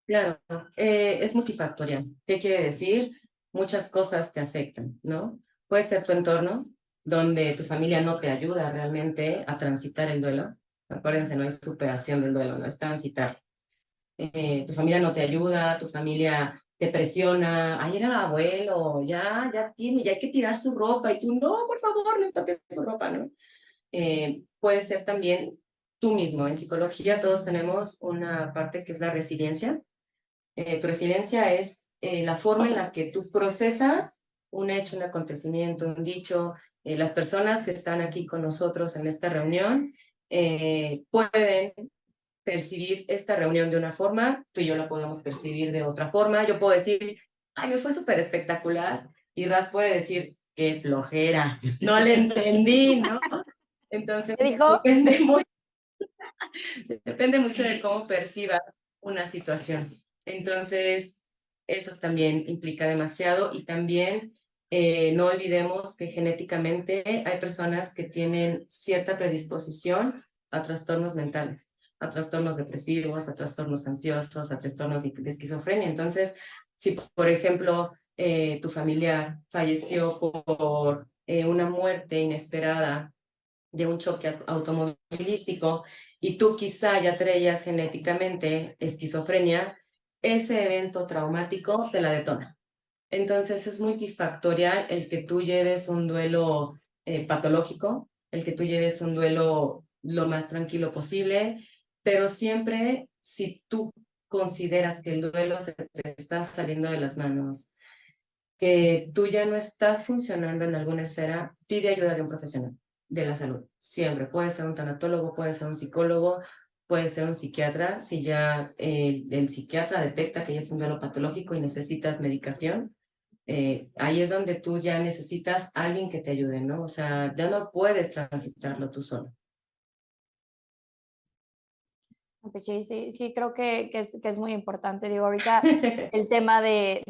Claro, es multifactorial. ¿Qué quiere decir? Muchas cosas te afectan, ¿no? Puede ser tu entorno, donde tu familia no te ayuda realmente a transitar el duelo. Acuérdense, no es superación del duelo, no es transitar. Tu familia no te ayuda, tu familia te presiona, ay, era el abuelo, ya tiene, ya hay que tirar su ropa, y tú, no, por favor, no toques su ropa, ¿no? Puede ser también tú mismo. En psicología todos tenemos una parte que es la resiliencia. Tu resiliencia es la forma en la que tú procesas un hecho, un acontecimiento, un dicho. Las personas que están aquí con nosotros en esta reunión pueden percibir esta reunión de una forma, tú y yo la podemos percibir de otra forma. Yo puedo decir, ay, me fue súper espectacular, y Raz puede decir, qué flojera, no le entendí, ¿no? Entonces, ¿Qué dijo? depende mucho de cómo perciba una situación. Entonces, eso también implica demasiado, y también no olvidemos que genéticamente hay personas que tienen cierta predisposición a trastornos mentales, a trastornos depresivos, a trastornos ansiosos, a trastornos de esquizofrenia. Entonces, si por ejemplo tu familiar falleció por una muerte inesperada de un choque automovilístico, y tú quizá ya traías genéticamente esquizofrenia, ese evento traumático te la detona. Entonces es multifactorial el que tú lleves un duelo patológico, el que tú lleves un duelo lo más tranquilo posible, pero siempre, si tú consideras que el duelo se te está saliendo de las manos, que tú ya no estás funcionando en alguna esfera, pide ayuda de un profesional de la salud. Siempre puede ser un tanatólogo, puede ser un psicólogo, puede ser un psiquiatra. Si ya el psiquiatra detecta que ya es un duelo patológico y necesitas medicación, ahí es donde tú ya necesitas a alguien que te ayude, ¿no? O sea, ya no puedes transitarlo tú solo. Pues sí, sí, sí, creo que es muy importante. Digo, ahorita el tema de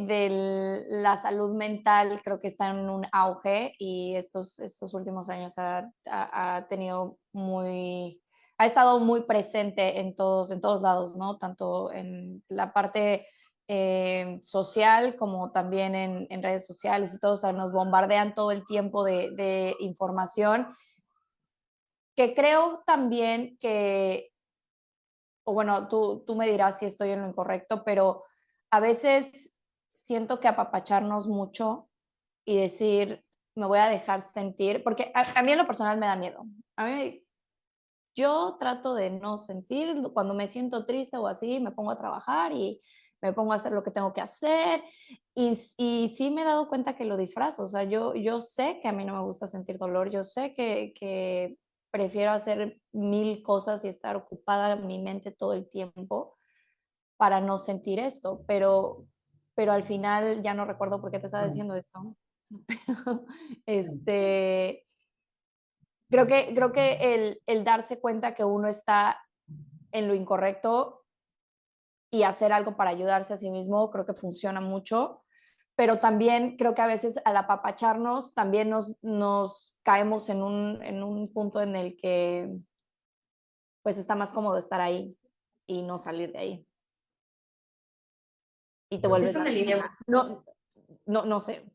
la salud mental creo que está en un auge y estos últimos años ha tenido ha estado muy presente en todos lados, ¿no? Tanto en la parte social como también en redes sociales y todo. O sea, nos bombardean todo el tiempo de información, que creo también que, o bueno, tú me dirás si estoy en lo incorrecto, pero a veces siento que apapacharnos mucho y decir, me voy a dejar sentir, porque a mí en lo personal me da miedo. A mí, yo trato de no sentir, cuando me siento triste o así, me pongo a trabajar y me pongo a hacer lo que tengo que hacer, y sí me he dado cuenta que lo disfrazo. O sea, yo sé que a mí no me gusta sentir dolor, yo sé que prefiero hacer mil cosas y estar ocupada en mi mente todo el tiempo para no sentir esto, pero al final ya no recuerdo por qué te estaba diciendo esto. Pero, este, creo que el darse cuenta que uno está en lo incorrecto y hacer algo para ayudarse a sí mismo, creo que funciona mucho, pero también creo que a veces al apapacharnos también nos caemos en un punto en el que, pues, está más cómodo estar ahí y no salir de ahí, y te Es vuelves la una línea, víctima. No sé.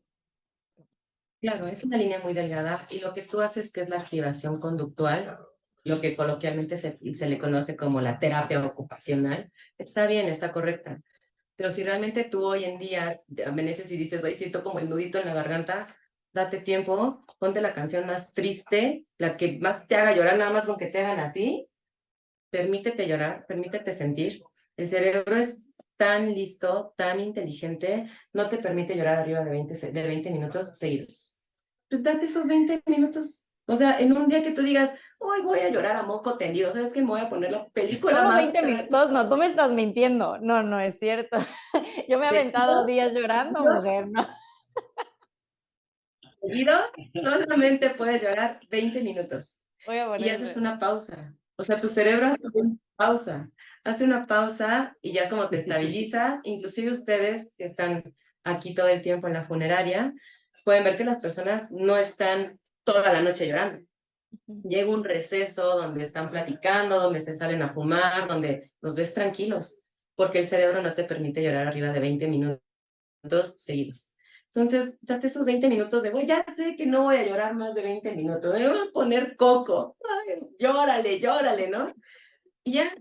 claro, es una línea muy delgada, y lo que tú haces, que es la activación conductual, lo que coloquialmente se le conoce como la terapia ocupacional, está bien, está correcta. Pero si realmente tú hoy en día amaneces y dices, hoy siento como el nudito en la garganta, date tiempo, ponte la canción más triste, la que más te haga llorar, nada más con que te hagan así, permítete llorar, permítete sentir. El cerebro es tan listo, tan inteligente, no te permite llorar arriba de 20 minutos seguidos. Tú date esos 20 minutos, o sea, en un día que tú digas, hoy voy a llorar a moco tendido, ¿sabes qué? Me voy a poner la película Solo más 20 minutos, no, tú me estás mintiendo. No, no es cierto. Yo me he aventado días llorando, yo mujer, ¿no? seguidos, solamente puedes llorar 20 minutos. Voy a Y haces ponerle. una pausa. O sea, tu cerebro hace una pausa. Hace una pausa y ya como te estabilizas, inclusive ustedes que están aquí todo el tiempo en la funeraria, pueden ver que las personas no están toda la noche llorando. Llega un receso donde están platicando, donde se salen a fumar, donde los ves tranquilos, porque el cerebro no te permite llorar arriba de 20 minutos seguidos. Entonces, date esos 20 minutos de, güey, ya sé que no voy a llorar más de 20 minutos, me voy a poner coco, ay, llórale, llórale, ¿no? Y ya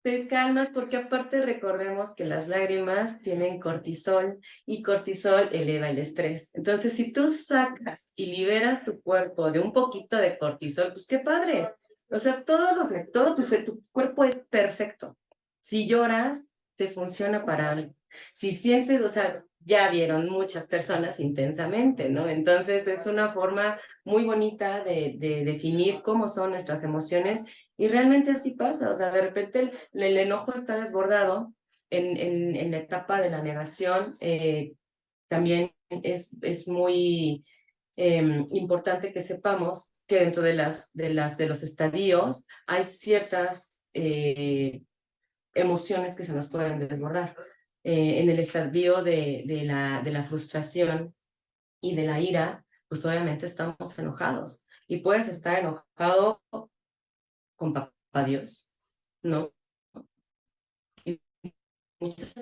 te calmas porque aparte recordemos que las lágrimas tienen cortisol y cortisol eleva el estrés. Entonces, si tú sacas y liberas tu cuerpo de un poquito de cortisol, pues qué padre. O sea, todo tu cuerpo es perfecto. Si lloras, te funciona para algo. Si sientes, o sea, ya vieron muchas personas intensamente, ¿no? Entonces, es una forma muy bonita de definir cómo son nuestras emociones y realmente así pasa, o sea, de repente el enojo está desbordado en la etapa de la negación. También es muy importante que sepamos que dentro de los estadios hay ciertas emociones que se nos pueden desbordar. En el estadio de la frustración y de la ira, pues obviamente estamos enojados. Y puedes estar enojado con papá Dios, ¿no? Y muchas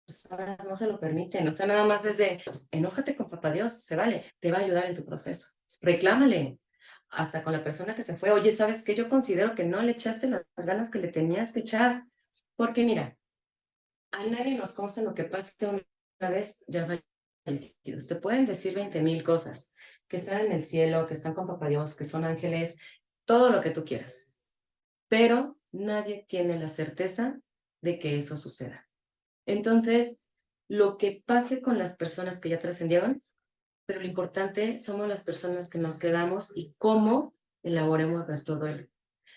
personas no se lo permiten, o sea, nada más es de, pues, enójate con papá Dios, se vale, te va a ayudar en tu proceso. Reclámale, hasta con la persona que se fue, oye, ¿sabes qué? Yo considero que no le echaste las ganas que le tenías que echar, porque mira, a nadie nos consta lo que pase una vez ya fallecidos. Te pueden decir 20,000 cosas, que están en el cielo, que están con papá Dios, que son ángeles, todo lo que tú quieras. Pero nadie tiene la certeza de que eso suceda. Entonces, lo que pase con las personas que ya trascendieron, pero lo importante somos las personas que nos quedamos y cómo elaboremos nuestro duelo.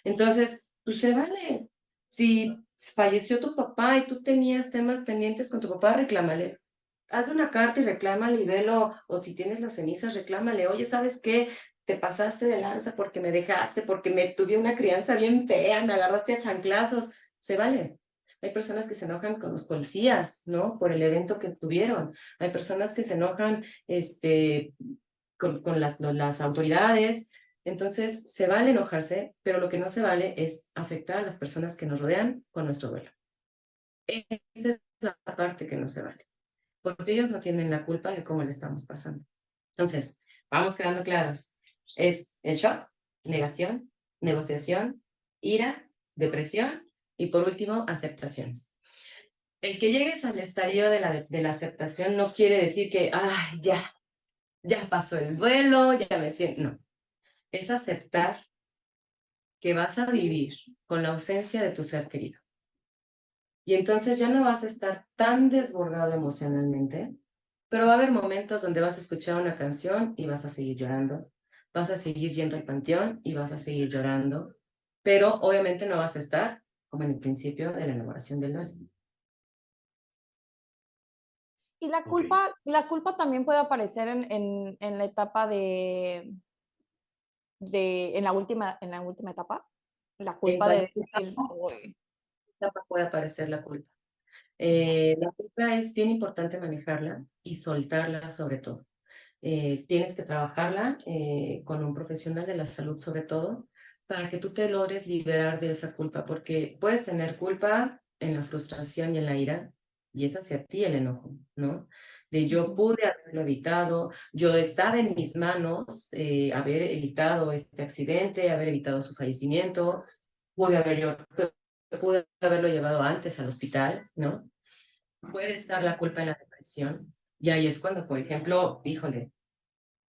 Entonces, pues se vale. Si falleció tu papá y tú tenías temas pendientes con tu papá, reclámale. Haz una carta y reclámale y velo, o si tienes las cenizas, reclámale. Oye, ¿sabes qué? Te pasaste de lanza porque me dejaste, porque me tuve una crianza bien fea, me agarraste a chanclazos. Se vale. Hay personas que se enojan con los policías, ¿no? Por el evento que tuvieron. Hay personas que se enojan, con las autoridades. Entonces, se vale enojarse, pero lo que no se vale es afectar a las personas que nos rodean con nuestro duelo. Esa es la parte que no se vale, porque ellos no tienen la culpa de cómo le estamos pasando. Entonces, vamos quedando claros. Es el shock, negación, negociación, ira, depresión y por último, aceptación. El que llegues al estadio de la aceptación no quiere decir que, ya pasó el duelo, ya me siento, no. Es aceptar que vas a vivir con la ausencia de tu ser querido. Y entonces ya no vas a estar tan desbordado emocionalmente, pero va a haber momentos donde vas a escuchar una canción y vas a seguir llorando, vas a seguir yendo al panteón y vas a seguir llorando, pero obviamente no vas a estar como en el principio de la elaboración del duelo. Y la culpa también puede aparecer en la etapa en la última etapa. La En culpa de cualquier decir, "Uy". etapa puede aparecer la culpa. La culpa es bien importante manejarla y soltarla sobre todo. Tienes que trabajarla con un profesional de la salud sobre todo para que tú te logres liberar de esa culpa, porque puedes tener culpa en la frustración y en la ira, y es hacia ti el enojo, ¿no? De yo pude haberlo evitado, yo estaba en mis manos haber evitado este accidente, haber evitado su fallecimiento, pude haberlo llevado antes al hospital, ¿no? Puede estar la culpa en la depresión, y ahí es cuando, por ejemplo, híjole,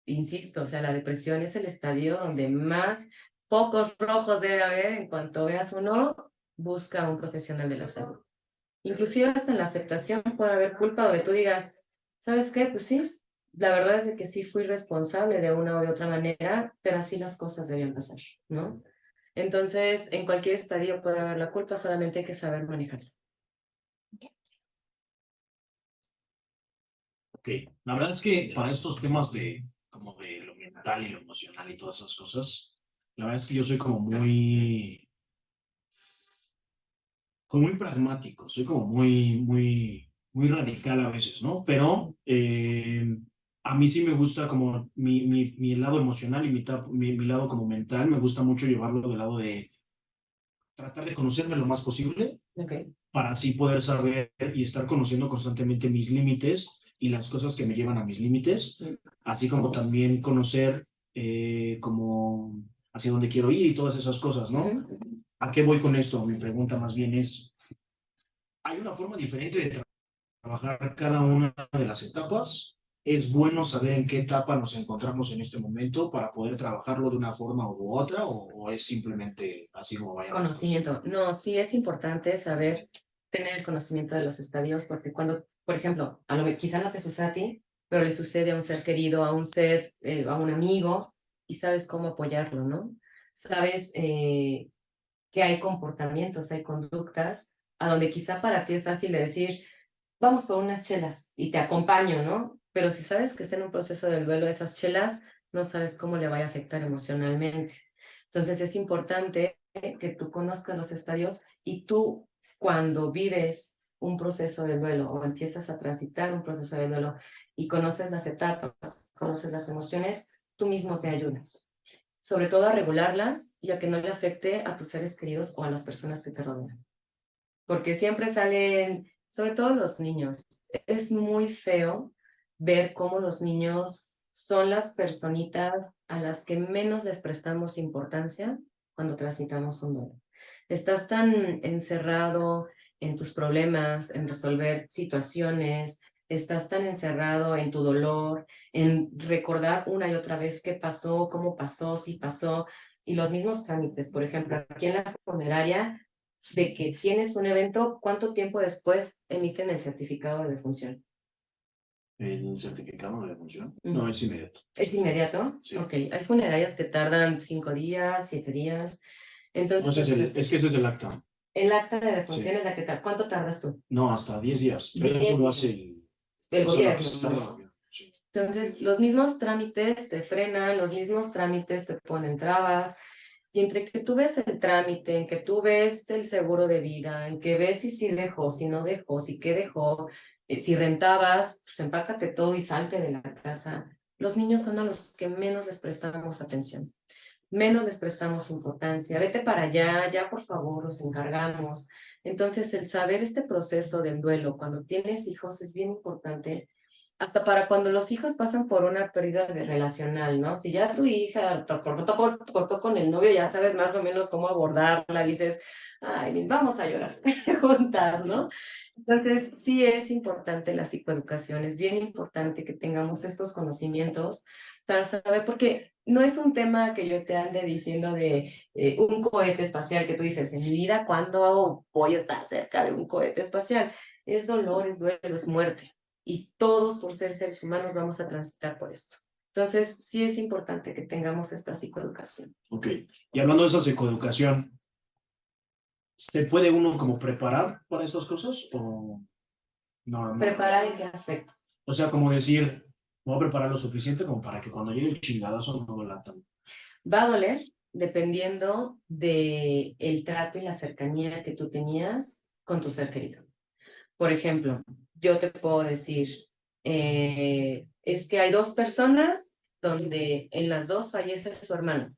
insisto, o sea, la depresión es el estadio donde más focos rojos debe haber. En cuanto veas uno, busca a un profesional de la salud. Inclusive hasta en la aceptación puede haber culpa donde tú digas, ¿sabes qué? Pues sí, la verdad es de que sí fui responsable de una o de otra manera, pero así las cosas debían pasar, ¿no? Entonces, en cualquier estadio puede haber la culpa, solamente hay que saber manejarla. Ok, la verdad es que para estos temas como de lo mental y lo emocional y todas esas cosas. La verdad es que yo soy como muy pragmático, soy como muy radical a veces, ¿no? Pero a mí sí me gusta como mi lado emocional y mi lado como mental, me gusta mucho llevarlo del lado de tratar de conocerme lo más posible Ok. para así poder saber y estar conociendo constantemente mis límites y las cosas que me llevan a mis límites, así como también conocer como hacia dónde quiero ir y todas esas cosas, ¿no? ¿A qué voy con esto? Mi pregunta más bien es, ¿hay una forma diferente de trabajar cada una de las etapas? ¿Es bueno saber en qué etapa nos encontramos en este momento para poder trabajarlo de una forma u otra o es simplemente así como vayan las cosas? Conocimiento. No, sí es importante saber tener el conocimiento de los estadios, porque cuando, por ejemplo, quizá no te sucede a ti, pero le sucede a un ser querido, a un ser, a un amigo, y sabes cómo apoyarlo, ¿no? Sabes que hay comportamientos, hay conductas, a donde quizá para ti es fácil de decir, vamos por unas chelas y te acompaño, ¿no? Pero si sabes que está en un proceso del duelo de esas chelas, no sabes cómo le vaya a afectar emocionalmente. Entonces es importante que tú conozcas los estadios y tú cuando vives un proceso de duelo o empiezas a transitar un proceso de duelo y conoces las etapas, conoces las emociones, tú mismo te ayudas. Sobre todo a regularlas y a que no le afecte a tus seres queridos o a las personas que te rodean. Porque siempre salen, sobre todo los niños, es muy feo ver cómo los niños son las personitas a las que menos les prestamos importancia cuando transitamos un duelo. Estás tan encerrado en tus problemas, en resolver situaciones, estás tan encerrado en tu dolor, en recordar una y otra vez qué pasó, cómo pasó, si pasó, y los mismos trámites. Por ejemplo, aquí en la funeraria, de que tienes un evento, ¿cuánto tiempo después emiten el certificado de defunción? ¿El certificado de defunción? No, es inmediato. ¿Es inmediato? Sí. Ok, hay funerarias que tardan 5 días, 7 días. Entonces, No, es que ese es el acta. el acta de defunción Sí. es la que ¿cuánto tardas tú? No, hasta 10 días. Pero 10 eso lo hace días. El eso lo hace gobierno. sí. Entonces, los mismos trámites te frenan, los mismos trámites te ponen trabas, y entre que tú ves el trámite, en que tú ves el seguro de vida, en que ves si sí dejó, si no dejó, si qué dejó, si rentabas, pues empácate todo y salte de la casa. Los niños son a los que menos les prestamos atención, menos les prestamos importancia. Vete para allá, ya por favor, los encargamos. Entonces, el saber este proceso del duelo cuando tienes hijos es bien importante, hasta para cuando los hijos pasan por una pérdida de relacional, ¿no? Si ya tu hija cortó con el novio, ya sabes más o menos cómo abordarla, dices, ay, vamos a llorar juntas, ¿no? Entonces, sí es importante la psicoeducación, es bien importante que tengamos estos conocimientos para saber, porque no es un tema que yo te ande diciendo de un cohete espacial, que tú dices, en mi vida, ¿cuándo voy a estar cerca de un cohete espacial? Es dolor, es duelo, es muerte. Y todos, por ser seres humanos, vamos a transitar por esto. Entonces, sí es importante que tengamos esta psicoeducación. Ok. Y hablando de esa psicoeducación, ¿se puede uno como preparar para esas cosas o no? ¿Preparar en qué aspecto? O sea, como decir, voy a preparar lo suficiente como para que cuando llegue el chingadazo no duela tanto. Va a doler dependiendo de el trato y la cercanía que tú tenías con tu ser querido. Por ejemplo, yo te puedo decir, es que hay dos personas donde en las dos fallece su hermano,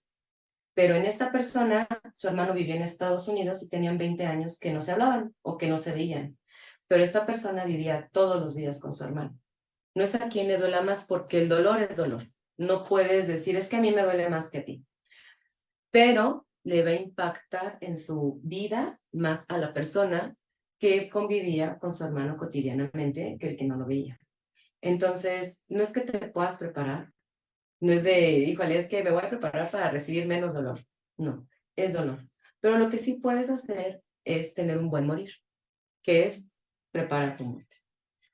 pero en esta persona, su hermano vivía en Estados Unidos y tenían 20 años que no se hablaban o que no se veían, pero esta persona vivía todos los días con su hermano. No es a quien le duela más porque el dolor es dolor. No puedes decir, es que a mí me duele más que a ti, pero le va a impactar en su vida más a la persona que convivía con su hermano cotidianamente que el que no lo veía. Entonces, no es que te puedas preparar, no es de, híjole, es que me voy a preparar para recibir menos dolor. No, es dolor. Pero lo que sí puedes hacer es tener un buen morir, que es preparar tu muerte.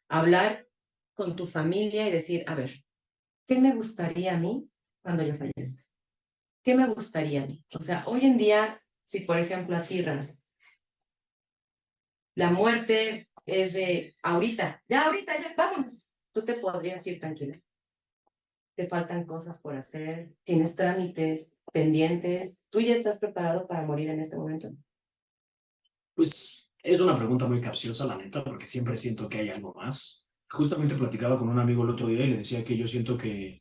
Hablar con tu familia y decir, a ver, ¿qué me gustaría a mí cuando yo fallezca? ¿Qué me gustaría a mí? O sea, hoy en día, si por ejemplo a ti, Ras, la muerte es de ahorita, ya, vámonos, tú te podrías ir tranquila. te faltan cosas por hacer, tienes trámites pendientes, ¿tú ya estás preparado para morir en este momento? Pues es una pregunta muy capciosa, la neta, porque siempre siento que hay algo más. Justamente platicaba con un amigo el otro día y le decía que yo siento que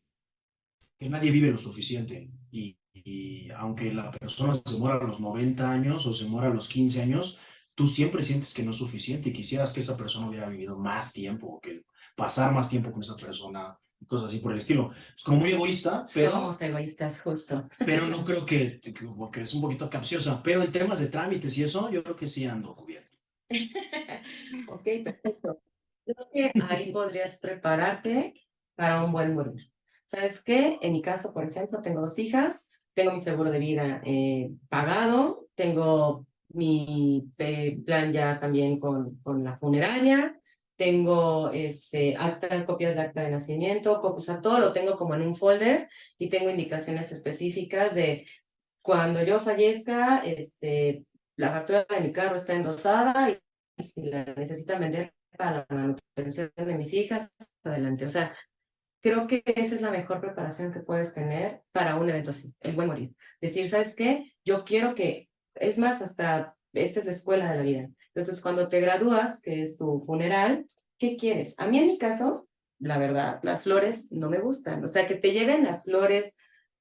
nadie vive lo suficiente. Y aunque la persona se muera a los 90 años o se muera a los 15 años, tú siempre sientes que no es suficiente y quisieras que esa persona hubiera vivido más tiempo o que pasar más tiempo con esa persona y cosas así por el estilo. Es como muy egoísta, Somos egoístas, justo. pero no creo porque es un poquito capciosa, pero en temas de trámites y eso, yo creo que sí ando cubierto. Ok, perfecto. Creo que ahí podrías prepararte para un buen morir. ¿Sabes qué? En mi caso, por ejemplo, tengo 2 hijas, tengo mi seguro de vida pagado, tengo mi plan ya también con la funeraria, tengo copias de acta de nacimiento, o sea, todo lo tengo como en un folder y tengo indicaciones específicas de cuando yo fallezca, la factura de mi carro está endosada y si la necesitan vender para la manutención de mis hijas, adelante. O sea, creo que esa es la mejor preparación que puedes tener para un evento así, el buen morir. Decir, ¿sabes qué? Yo quiero que, es más, hasta esta es la escuela de la vida. Entonces, cuando te gradúas, que es tu funeral, ¿qué quieres? A mí en mi caso, la verdad, las flores no me gustan. O sea, que te lleven las flores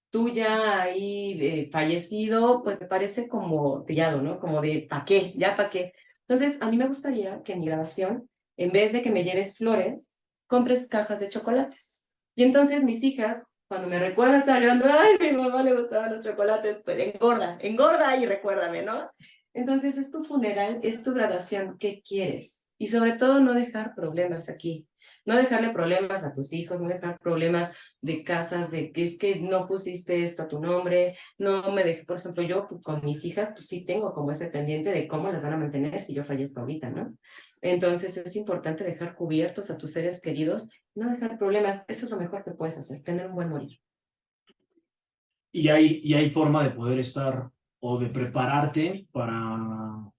tú ya ahí fallecido, pues me parece como trillado, ¿no? Como de, ¿pa' qué? ¿Ya pa' qué? Entonces, a mí me gustaría que en mi grabación, en vez de que me lleves flores, compres cajas de chocolates. Y entonces mis hijas, cuando me recuerdan, están llorando, ay, mi mamá le gustaban los chocolates, pues engorda, engorda y recuérdame, ¿no? Entonces, es tu funeral, es tu graduación, ¿qué quieres? Y sobre todo, no dejar problemas aquí. No dejarle problemas a tus hijos, no dejar problemas de casas, de que es que no pusiste esto a tu nombre, no me dejé, por ejemplo, yo con mis hijas, pues sí tengo como ese pendiente de cómo las van a mantener si yo fallezco ahorita, ¿no? Entonces es importante dejar cubiertos a tus seres queridos, no dejar problemas, eso es lo mejor que puedes hacer, tener un buen morir. Y hay forma de poder estar o de prepararte para.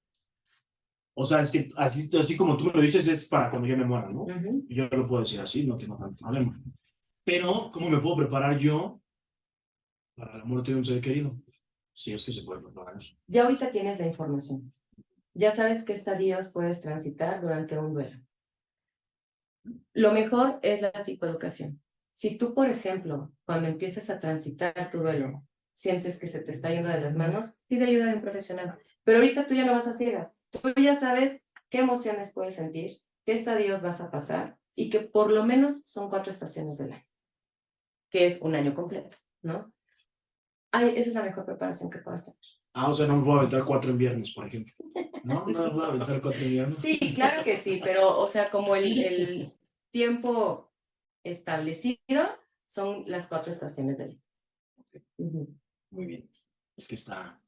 O sea, es que así como tú me lo dices, es para cuando yo me muera, ¿no? Y yo lo puedo decir así, no tengo tanto problema. Pero, ¿cómo me puedo preparar yo para la muerte de un ser querido? Si es que se puede preparar eso. Ya ahorita tienes la información, ya sabes qué estadios puedes transitar durante un duelo. Lo mejor es la psicoeducación. Si tú, por ejemplo, cuando empiezas a transitar tu duelo, sientes que se te está yendo de las manos, pide ayuda de un profesional. Pero ahorita tú ya no vas a ciegas. Tú ya sabes qué emociones puedes sentir, qué estadios vas a pasar y que por lo menos son 4 estaciones del año, que es un año completo, ¿no? Ay, esa es la mejor preparación que puedas tener. O sea, no me puedo aventar 4 inviernos, por ejemplo. No me puedo aventar 4 inviernos. Sí, claro que sí, pero, o sea, como el tiempo establecido son las 4 estaciones del año. Muy bien. Es que está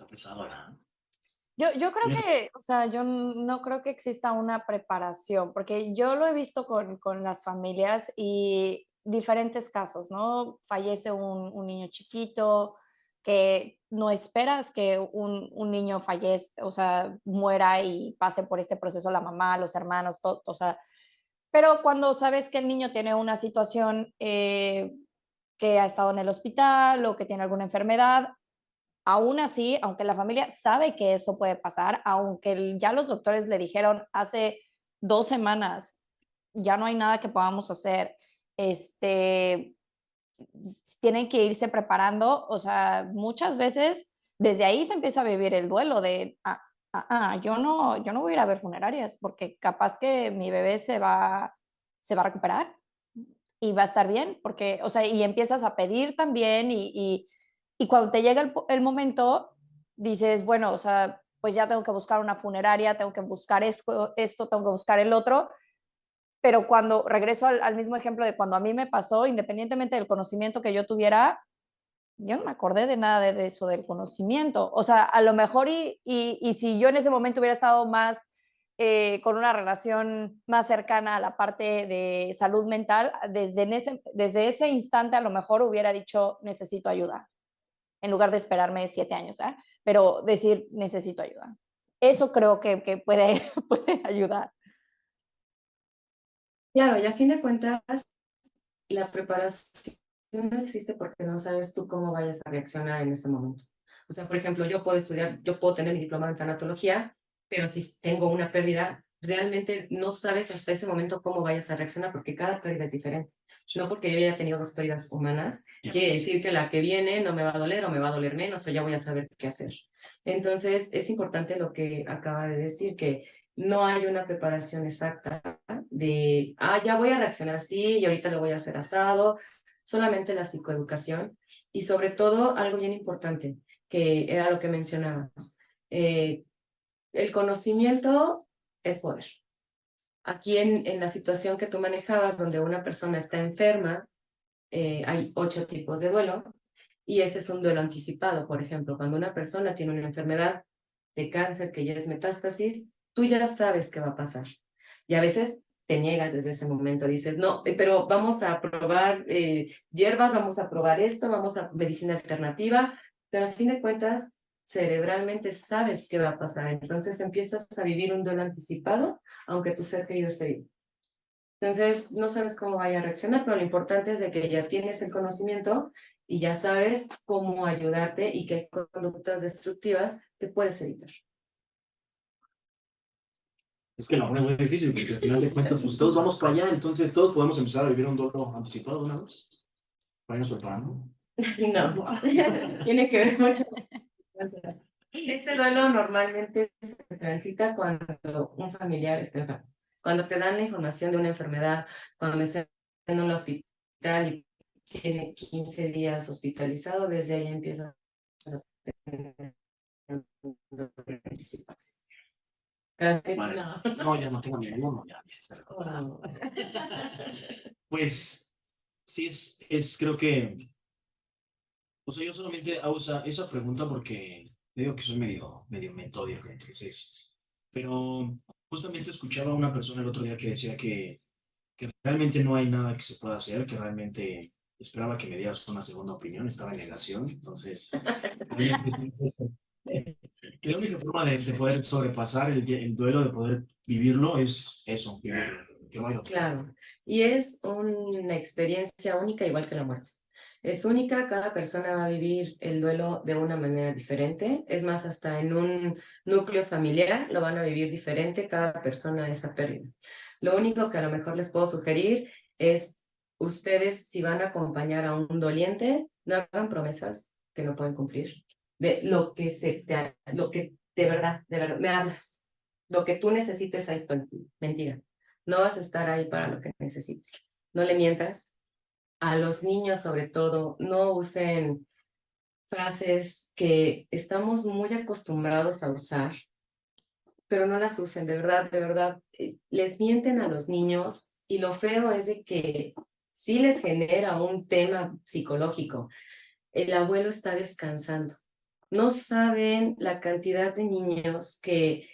pesado, ¿verdad? Yo creo Fíjate. que, o sea, yo no creo que exista una preparación, porque yo lo he visto con las familias y diferentes casos, ¿no? Fallece un niño chiquito que no esperas que un niño fallezca, o sea, muera y pase por este proceso la mamá, los hermanos, todo, o sea, pero cuando sabes que el niño tiene una situación que ha estado en el hospital o que tiene alguna enfermedad, aún así, aunque la familia sabe que eso puede pasar, aunque ya los doctores le dijeron hace 2 semanas, ya no hay nada que podamos hacer, este, tienen que irse preparando, o sea, muchas veces desde ahí se empieza a vivir el duelo de, yo no voy a ir a ver funerarias porque capaz que mi bebé se va a recuperar y va a estar bien, porque, o sea, y empiezas a pedir también y cuando te llega el momento, dices, bueno, o sea, pues ya tengo que buscar una funeraria, tengo que buscar esto, tengo que buscar el otro, pero cuando regreso al mismo ejemplo de cuando a mí me pasó, independientemente del conocimiento que yo tuviera, yo no me acordé de nada de eso del conocimiento. O sea, a lo mejor y si yo en ese momento hubiera estado más con una relación más cercana a la parte de salud mental, desde ese instante a lo mejor hubiera dicho necesito ayuda, en lugar de esperarme 7 años, ¿verdad? Pero decir necesito ayuda. Eso creo que puede, puede ayudar. Claro, y a fin de cuentas, la preparación no existe porque no sabes tú cómo vayas a reaccionar en ese momento. O sea, por ejemplo, yo puedo estudiar, yo puedo tener mi diploma en tanatología, pero si tengo una pérdida, realmente no sabes hasta ese momento cómo vayas a reaccionar porque cada pérdida es diferente. No porque yo haya tenido 2 pérdidas humanas, quiere decir que la que viene no me va a doler o me va a doler menos o ya voy a saber qué hacer. Entonces, es importante lo que acaba de decir, que no hay una preparación exacta de, ya voy a reaccionar así y ahorita lo voy a hacer asado, solamente la psicoeducación y sobre todo algo bien importante, que era lo que mencionabas. El conocimiento es poder. Aquí en la situación que tú manejabas, donde una persona está enferma, hay 8 tipos de duelo y ese es un duelo anticipado. Por ejemplo, cuando una persona tiene una enfermedad de cáncer que ya es metástasis, tú ya sabes qué va a pasar. Y a veces te niegas desde ese momento, dices, no, pero vamos a probar hierbas, vamos a probar esto, vamos a medicina alternativa, pero al fin de cuentas, cerebralmente sabes qué va a pasar. Entonces empiezas a vivir un duelo anticipado, aunque tu ser querido esté vivo. Entonces, no sabes cómo vaya a reaccionar, pero lo importante es de que ya tienes el conocimiento y ya sabes cómo ayudarte y qué conductas destructivas te puedes evitar. Es que la pone muy difícil, porque al final de cuentas, pues todos vamos para allá, entonces todos podemos empezar a vivir un duelo anticipado de una vez. Para irnos preparando. No, tiene que ver mucho. Este duelo normalmente se transita cuando un familiar está enfermo. Cuando te dan la información de una enfermedad, cuando está en un hospital y tiene 15 días hospitalizado, desde ahí empieza a tener un dolor anticipado. Vale. No, ya no tengo ninguno, ya ni se está recordando. Pues sí, creo que, o sea, yo solamente hago esa pregunta porque digo que soy medio metódico, entonces, pero justamente escuchaba a una persona el otro día que decía que realmente no hay nada que se pueda hacer, que realmente esperaba que me dieras una segunda opinión, estaba en negación, entonces, realmente sí, que la única forma de poder sobrepasar el duelo, de poder vivirlo, es eso, vivirlo, que no hay otra. Claro, y es una experiencia única igual que la muerte. Es única, cada persona va a vivir el duelo de una manera diferente. Es más, hasta en un núcleo familiar lo van a vivir diferente cada persona esa pérdida. Lo único que a lo mejor les puedo sugerir es, ustedes si van a acompañar a un doliente, no hagan promesas que no pueden cumplir. De lo que lo que de verdad, me hablas. Lo que tú necesites, ahí estoy. Mentira. No vas a estar ahí para lo que necesites. No le mientas. A los niños, sobre todo, no usen frases que estamos muy acostumbrados a usar, pero no las usen, de verdad, de verdad. Les mienten a los niños y lo feo es de que sí les genera un tema psicológico. El abuelo está descansando. No saben la cantidad de niños que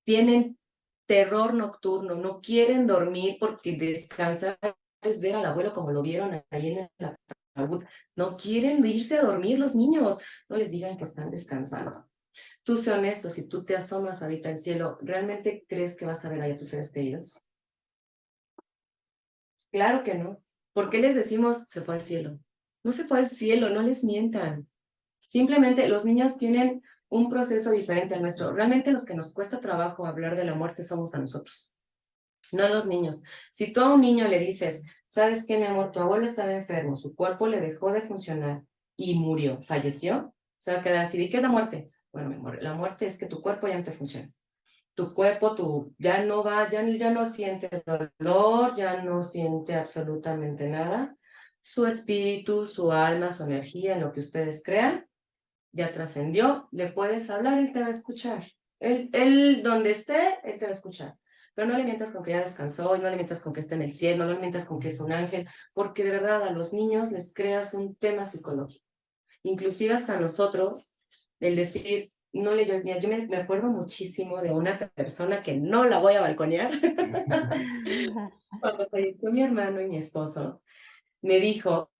tienen terror nocturno, no quieren dormir porque descansar es ver al abuelo como lo vieron ahí en el ataúd. No quieren irse a dormir los niños, no les digan que están descansando. Tú sé honesto, si tú te asomas ahorita al cielo, ¿realmente crees que vas a ver ahí a tus seres queridos? Claro que no. ¿Por qué les decimos se fue al cielo? No se fue al cielo, no les mientan. Simplemente los niños tienen un proceso diferente al nuestro. Realmente los que nos cuesta trabajo hablar de la muerte somos a nosotros, no a los niños. Si tú a un niño le dices, ¿sabes qué, mi amor? Tu abuelo estaba enfermo, su cuerpo le dejó de funcionar y murió, falleció, se va a quedar así. ¿De qué es la muerte? Bueno, mi amor, la muerte es que tu cuerpo ya no te funciona. Tu cuerpo, ya no va, ya no siente dolor, ya no siente absolutamente nada. Su espíritu, su alma, su energía, en lo que ustedes crean, ya trascendió, le puedes hablar, él te va a escuchar. Él donde esté, él te va a escuchar. Pero no le mientas con que ya descansó, y no le mientas con que está en el cielo, no le mientas con que es un ángel, porque de verdad a los niños les creas un tema psicológico. Inclusive hasta nosotros, el decir, no le yo me acuerdo muchísimo de una persona que no la voy a balconear. Cuando falleció mi hermano y mi esposo, me dijo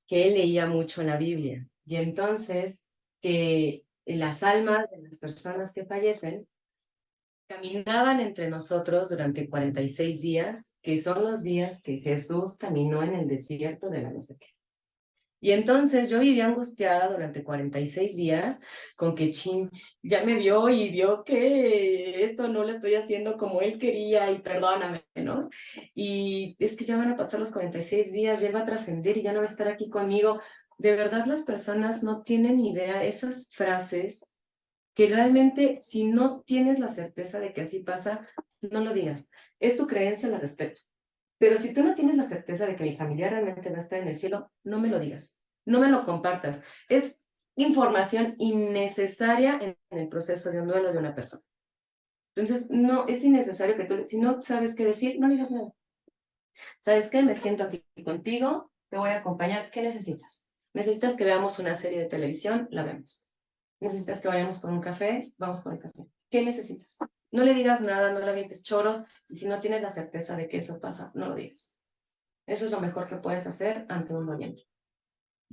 que él leía mucho la Biblia. Y entonces que las almas de las personas que fallecen caminaban entre nosotros durante 46 días, que son los días que Jesús caminó en el desierto de la no sé qué. Y entonces yo vivía angustiada durante 46 días con que Chin ya me vio y vio que esto no lo estoy haciendo como él quería y perdóname, ¿no? Y es que ya van a pasar los 46 días, ya él va a trascender y ya no va a estar aquí conmigo. De verdad las personas no tienen idea, esas frases que realmente si no tienes la certeza de que así pasa, no lo digas. Es tu creencia, la respeto. Pero si tú no tienes la certeza de que mi familia realmente va a estar en el cielo, no me lo digas, no me lo compartas. Es información innecesaria en el proceso de un duelo de una persona. Entonces, no, es innecesario que tú, si no sabes qué decir, no digas nada. ¿Sabes qué? Me siento aquí contigo, te voy a acompañar. ¿Qué necesitas? ¿Necesitas que veamos una serie de televisión? La vemos. ¿Necesitas que vayamos por un café? Vamos por el café. ¿Qué necesitas? No le digas nada, no le avientes choros, y si no tienes la certeza de que eso pasa, no lo digas. Eso es lo mejor que puedes hacer ante un doliente.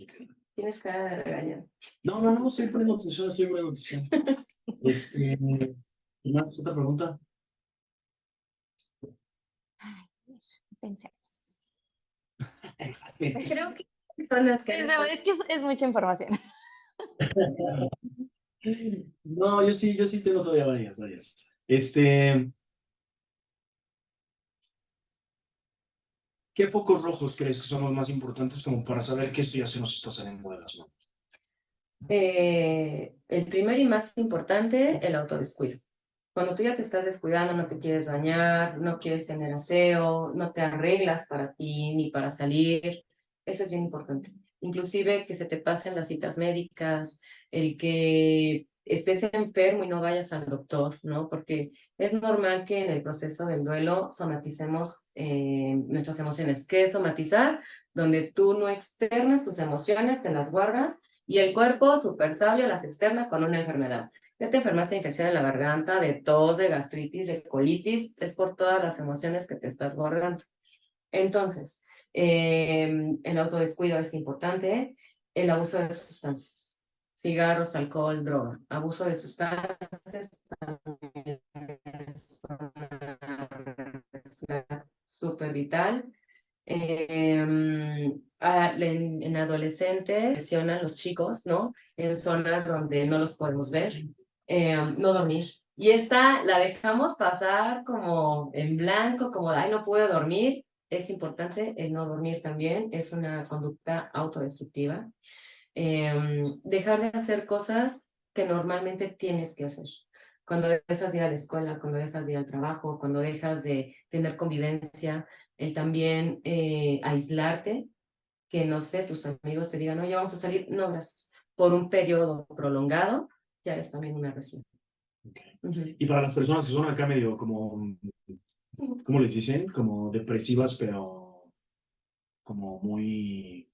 Okay. Tienes cara de regañar. No, estoy poniendo atención, estoy poniendo atención. ¿Y más otra pregunta? Pensemos. Creo que son las que... Es que es mucha información. No, yo sí tengo todavía varias. ¿Qué focos rojos crees que son los más importantes como para saber que esto ya se nos está saliendo de las manos? El primero y más importante, el autodescuido. Cuando tú ya te estás descuidando, no te quieres bañar, no quieres tener aseo, no te arreglas para ti ni para salir, eso es bien importante. Inclusive que se te pasen las citas médicas, el que estés enfermo y no vayas al doctor, ¿no? Porque es normal que en el proceso del duelo somaticemos nuestras emociones. ¿Qué es somatizar? Donde tú no externas tus emociones, te las guardas y el cuerpo súper sabio las externa con una enfermedad. Ya te enfermaste de infección en la garganta, de tos, de gastritis, de colitis, es por todas las emociones que te estás guardando. Entonces, el autodescuido es importante, el abuso de sustancias, cigarros, alcohol, droga, abuso de sustancias es súper vital. En adolescentes presionan los chicos, ¿no? En zonas donde no los podemos ver, no dormir. Y esta la dejamos pasar como en blanco, como, ay, no puedo dormir. Es importante el no dormir también, es una conducta autodestructiva. Dejar de hacer cosas que normalmente tienes que hacer. Cuando dejas de ir a la escuela, cuando dejas de ir al trabajo, cuando dejas de tener convivencia, el también aislarte, que no sé, tus amigos te digan, no, ya vamos a salir, no, gracias, por un periodo prolongado, ya es también una reflexión. Okay. Y para las personas que son acá medio como, ¿cómo les dicen? Como depresivas, pero como muy...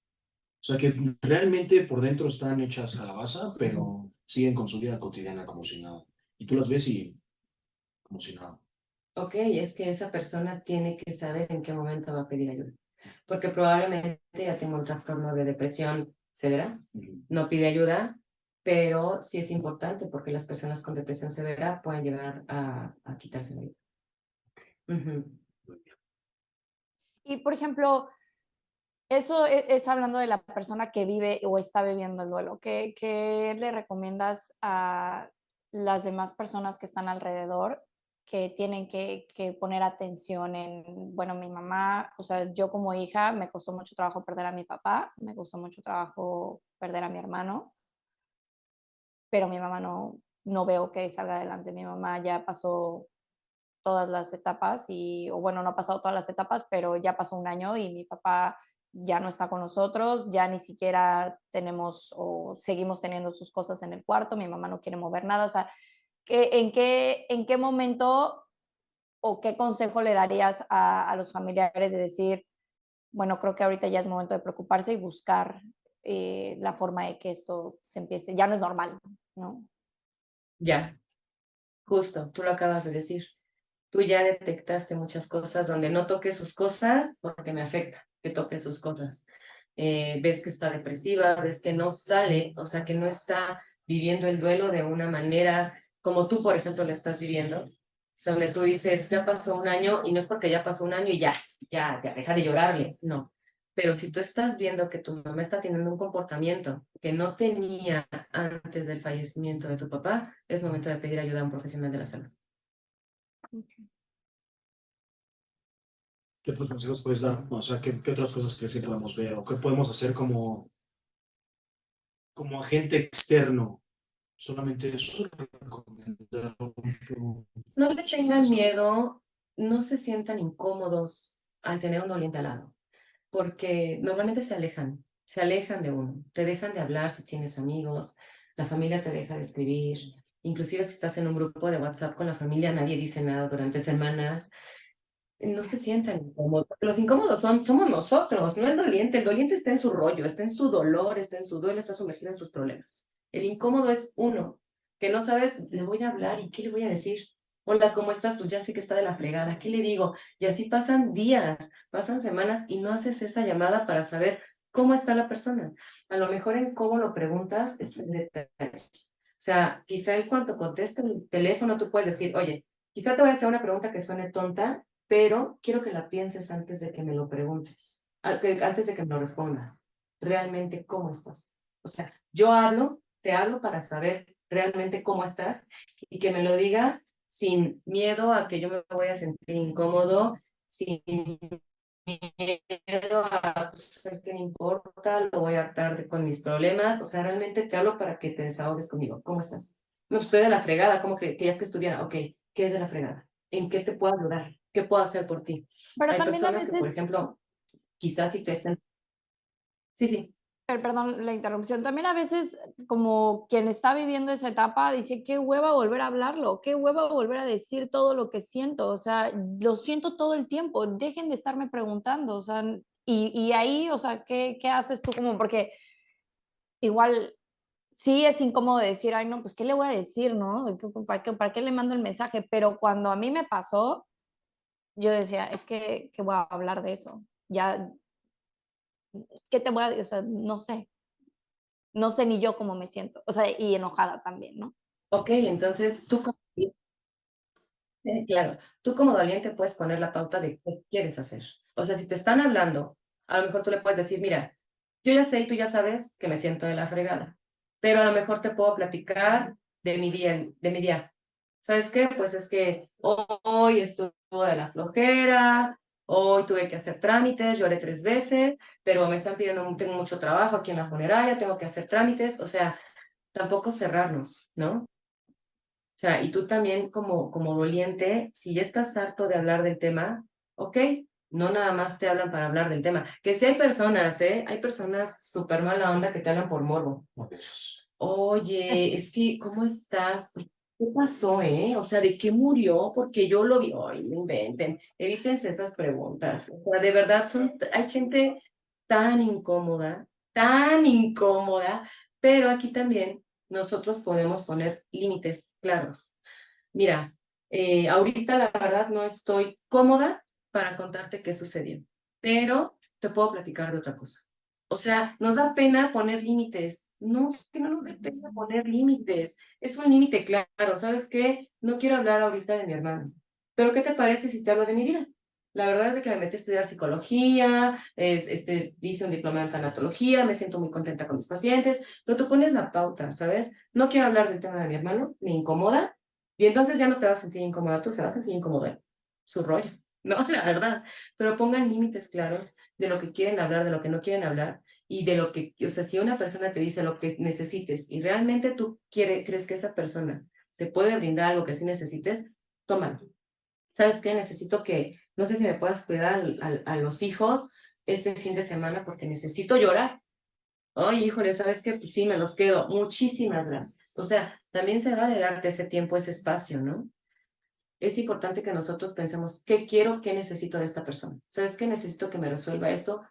O sea, que realmente por dentro están hechas calabaza, pero siguen con su vida cotidiana como si nada. Y tú las ves y como si nada. Ok, es que esa persona tiene que saber en qué momento va a pedir ayuda, porque probablemente ya tengo un trastorno de depresión severa, no pide ayuda, pero sí es importante porque las personas con depresión severa pueden llegar a quitarse la vida. Y por ejemplo, eso es hablando de la persona que vive o está viviendo el duelo. ¿Qué le recomiendas a las demás personas que están alrededor que tienen que poner atención en, bueno, mi mamá, o sea, yo como hija me costó mucho trabajo perder a mi papá, me costó mucho trabajo perder a mi hermano, pero mi mamá no veo que salga adelante. Mi mamá ya pasó todas las etapas o bueno, no ha pasado todas las etapas, pero ya pasó un año y mi papá ya no está con nosotros, ya ni siquiera tenemos o seguimos teniendo sus cosas en el cuarto, mi mamá no quiere mover nada, o sea, en qué momento o qué consejo le darías a los familiares de decir, bueno, creo que ahorita ya es momento de preocuparse y buscar la forma de que esto se empiece, ya no es normal, ¿no? Ya, justo, tú lo acabas de decir. Tú ya detectaste muchas cosas donde no toque sus cosas porque me afecta que toque sus cosas. Ves que está depresiva, ves que no sale, o sea, que no está viviendo el duelo de una manera como tú, por ejemplo, lo estás viviendo, donde tú dices, ya pasó un año, y no es porque ya pasó un año y ya deja de llorarle, no. Pero si tú estás viendo que tu mamá está teniendo un comportamiento que no tenía antes del fallecimiento de tu papá, es momento de pedir ayuda a un profesional de la salud. ¿Qué otros consejos puedes dar? O sea, ¿qué otras cosas crees que podemos ver? ¿O qué podemos hacer como agente externo? Solamente eso. Recomendar No le tengan miedo, no se sientan incómodos al tener un doliente al lado, porque normalmente se alejan de uno, te dejan de hablar si tienes amigos, la familia te deja de escribir, inclusive si estás en un grupo de WhatsApp con la familia, nadie dice nada durante semanas. No se sientan incómodos. Los incómodos somos nosotros, no el doliente está en su rollo, está en su dolor, está en su duelo, está sumergido en sus problemas. El incómodo es uno, que no sabes, le voy a hablar y ¿qué le voy a decir? Hola, ¿cómo estás? Pues ya sé que está de la fregada, ¿qué le digo? Y así pasan días, pasan semanas y no haces esa llamada para saber cómo está la persona. A lo mejor en cómo lo preguntas es el detalle. O sea, quizá en cuanto conteste el teléfono tú puedes decir, oye, quizá te voy a hacer una pregunta que suene tonta, pero quiero que la pienses antes de que me lo preguntes, antes de que me lo respondas. Realmente, ¿cómo estás? O sea, te hablo para saber realmente cómo estás y que me lo digas sin miedo a que yo me voy a sentir incómodo, sin miedo a, pues, ¿qué me importa? Lo voy a hartar con mis problemas. O sea, realmente te hablo para que te desahogues conmigo. ¿Cómo estás? No, pues estoy de la fregada. ¿Cómo querías que estuviera? Ok, ¿qué es de la fregada? ¿En qué te puedo ayudar? ¿Qué puedo hacer por ti? Pero Hay también a personas que, por veces, ejemplo, quizás si te están... Sí, sí. perdón la interrupción, también a veces como quien está viviendo esa etapa dice, qué hueva volver a hablarlo, qué hueva volver a decir todo lo que siento, o sea, lo siento todo el tiempo, dejen de estarme preguntando, o sea, y ahí, o sea, ¿qué haces tú como? Porque igual sí es incómodo decir, ay, no, pues, ¿qué le voy a decir, no? ¿Para qué le mando el mensaje? Pero cuando a mí me pasó, yo decía, es que, ¿qué voy a hablar de eso? Ya, ¿qué te voy a decir? O sea, no sé ni yo cómo me siento, o sea, y enojada también, ¿no? Ok, entonces tú como... Claro, tú como doliente puedes poner la pauta de qué quieres hacer. O sea, si te están hablando, a lo mejor tú le puedes decir, mira, yo ya sé y tú ya sabes que me siento de la fregada, pero a lo mejor te puedo platicar de mi día. ¿Sabes qué? Pues es que hoy estuvo de la flojera, hoy tuve que hacer trámites, lloré 3 veces, pero me están pidiendo, tengo mucho trabajo aquí en la funeraria, tengo que hacer trámites, o sea, tampoco cerrarnos, ¿no? O sea, y tú también como doliente, si ya estás harto de hablar del tema, ok, no nada más te hablan para hablar del tema. Que sí hay personas, ¿eh? Hay personas súper mala onda que te hablan por morbo. Oye, es que, ¿cómo estás? ¿Qué pasó, O sea, ¿de qué murió? Porque yo lo vi. Ay, no inventen. Evítense esas preguntas. O sea, de verdad, hay gente tan incómoda, pero aquí también nosotros podemos poner límites claros. Mira, ahorita la verdad no estoy cómoda para contarte qué sucedió, pero te puedo platicar de otra cosa. O sea, nos da pena poner límites. No, que no nos da pena poner límites. Es un límite claro. ¿Sabes qué? No quiero hablar ahorita de mi hermano. Pero ¿qué te parece si te hablo de mi vida? La verdad es de que me metí a estudiar psicología, hice un diploma en tanatología, me siento muy contenta con mis pacientes, pero tú pones la pauta, ¿sabes? No quiero hablar del tema de mi hermano, me incomoda, y entonces ya no te vas a sentir incómoda tú, se va a sentir incómodo él, su rollo, ¿no? La verdad. Pero pongan límites claros de lo que quieren hablar, de lo que no quieren hablar, y de lo que, o sea, si una persona te dice lo que necesites y realmente tú crees que esa persona te puede brindar algo que sí necesites, tómalo. ¿Sabes qué? Necesito que, no sé si me puedas cuidar a los hijos este fin de semana porque necesito llorar. Ay, híjole, ¿sabes qué? Pues sí, me los quedo. Muchísimas gracias. O sea, también se va de darte ese tiempo, ese espacio, ¿no? Es importante que nosotros pensemos, ¿qué quiero, qué necesito de esta persona? ¿Sabes qué? Necesito que me resuelva esto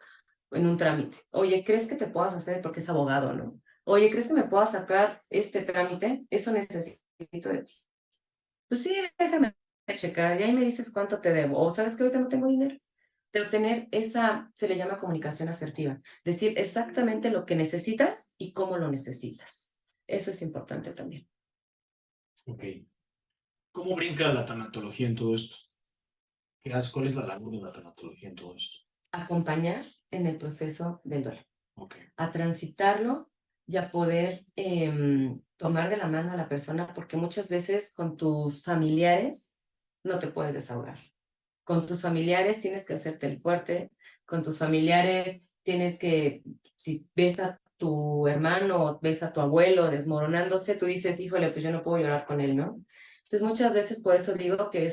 en un trámite. Oye, ¿crees que te puedas hacer? Porque es abogado, ¿no? Oye, ¿crees que me puedas sacar este trámite? Eso necesito de ti. Pues sí, déjame checar y ahí me dices cuánto te debo. O sabes que ahorita no tengo dinero. Pero tener esa, se le llama comunicación asertiva. Decir exactamente lo que necesitas y cómo lo necesitas. Eso es importante también. Ok. ¿Cómo brinca la tanatología en todo esto? ¿Cuál es la labor de la tanatología en todo esto? Acompañar en el proceso del duelo, Ok. a transitarlo y a poder tomar de la mano a la persona, porque muchas veces con tus familiares no te puedes desahogar. Con tus familiares tienes que hacerte el fuerte, con tus familiares tienes que, si ves a tu hermano o ves a tu abuelo desmoronándose, tú dices, híjole, pues yo no puedo llorar con él, ¿no? Entonces muchas veces por eso digo que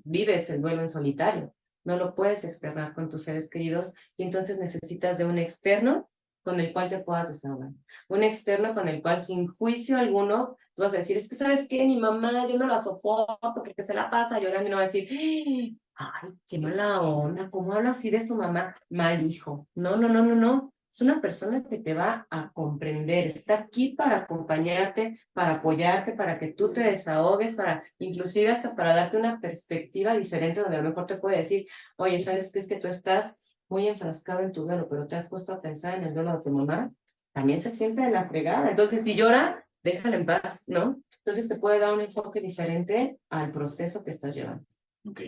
vives el duelo en solitario, no lo puedes externar con tus seres queridos y entonces necesitas de un externo con el cual te puedas desahogar. Un externo con el cual sin juicio alguno tú vas a decir, es que ¿sabes qué? Mi mamá, yo no la soporto porque se la pasa llorando y no va a decir, ay, qué mala onda, ¿cómo habla así de su mamá? Mal hijo. No, no, no, no, no. Es una persona que te va a comprender, está aquí para acompañarte, para apoyarte, para que tú te desahogues, para inclusive hasta para darte una perspectiva diferente donde a lo mejor te puede decir, oye, ¿sabes qué? Es que tú estás muy enfrascado en tu duelo, pero te has puesto a pensar en el duelo de tu mamá, también se siente de la fregada. Entonces, si llora, déjala en paz, ¿no? Entonces te puede dar un enfoque diferente al proceso que estás llevando. Ok.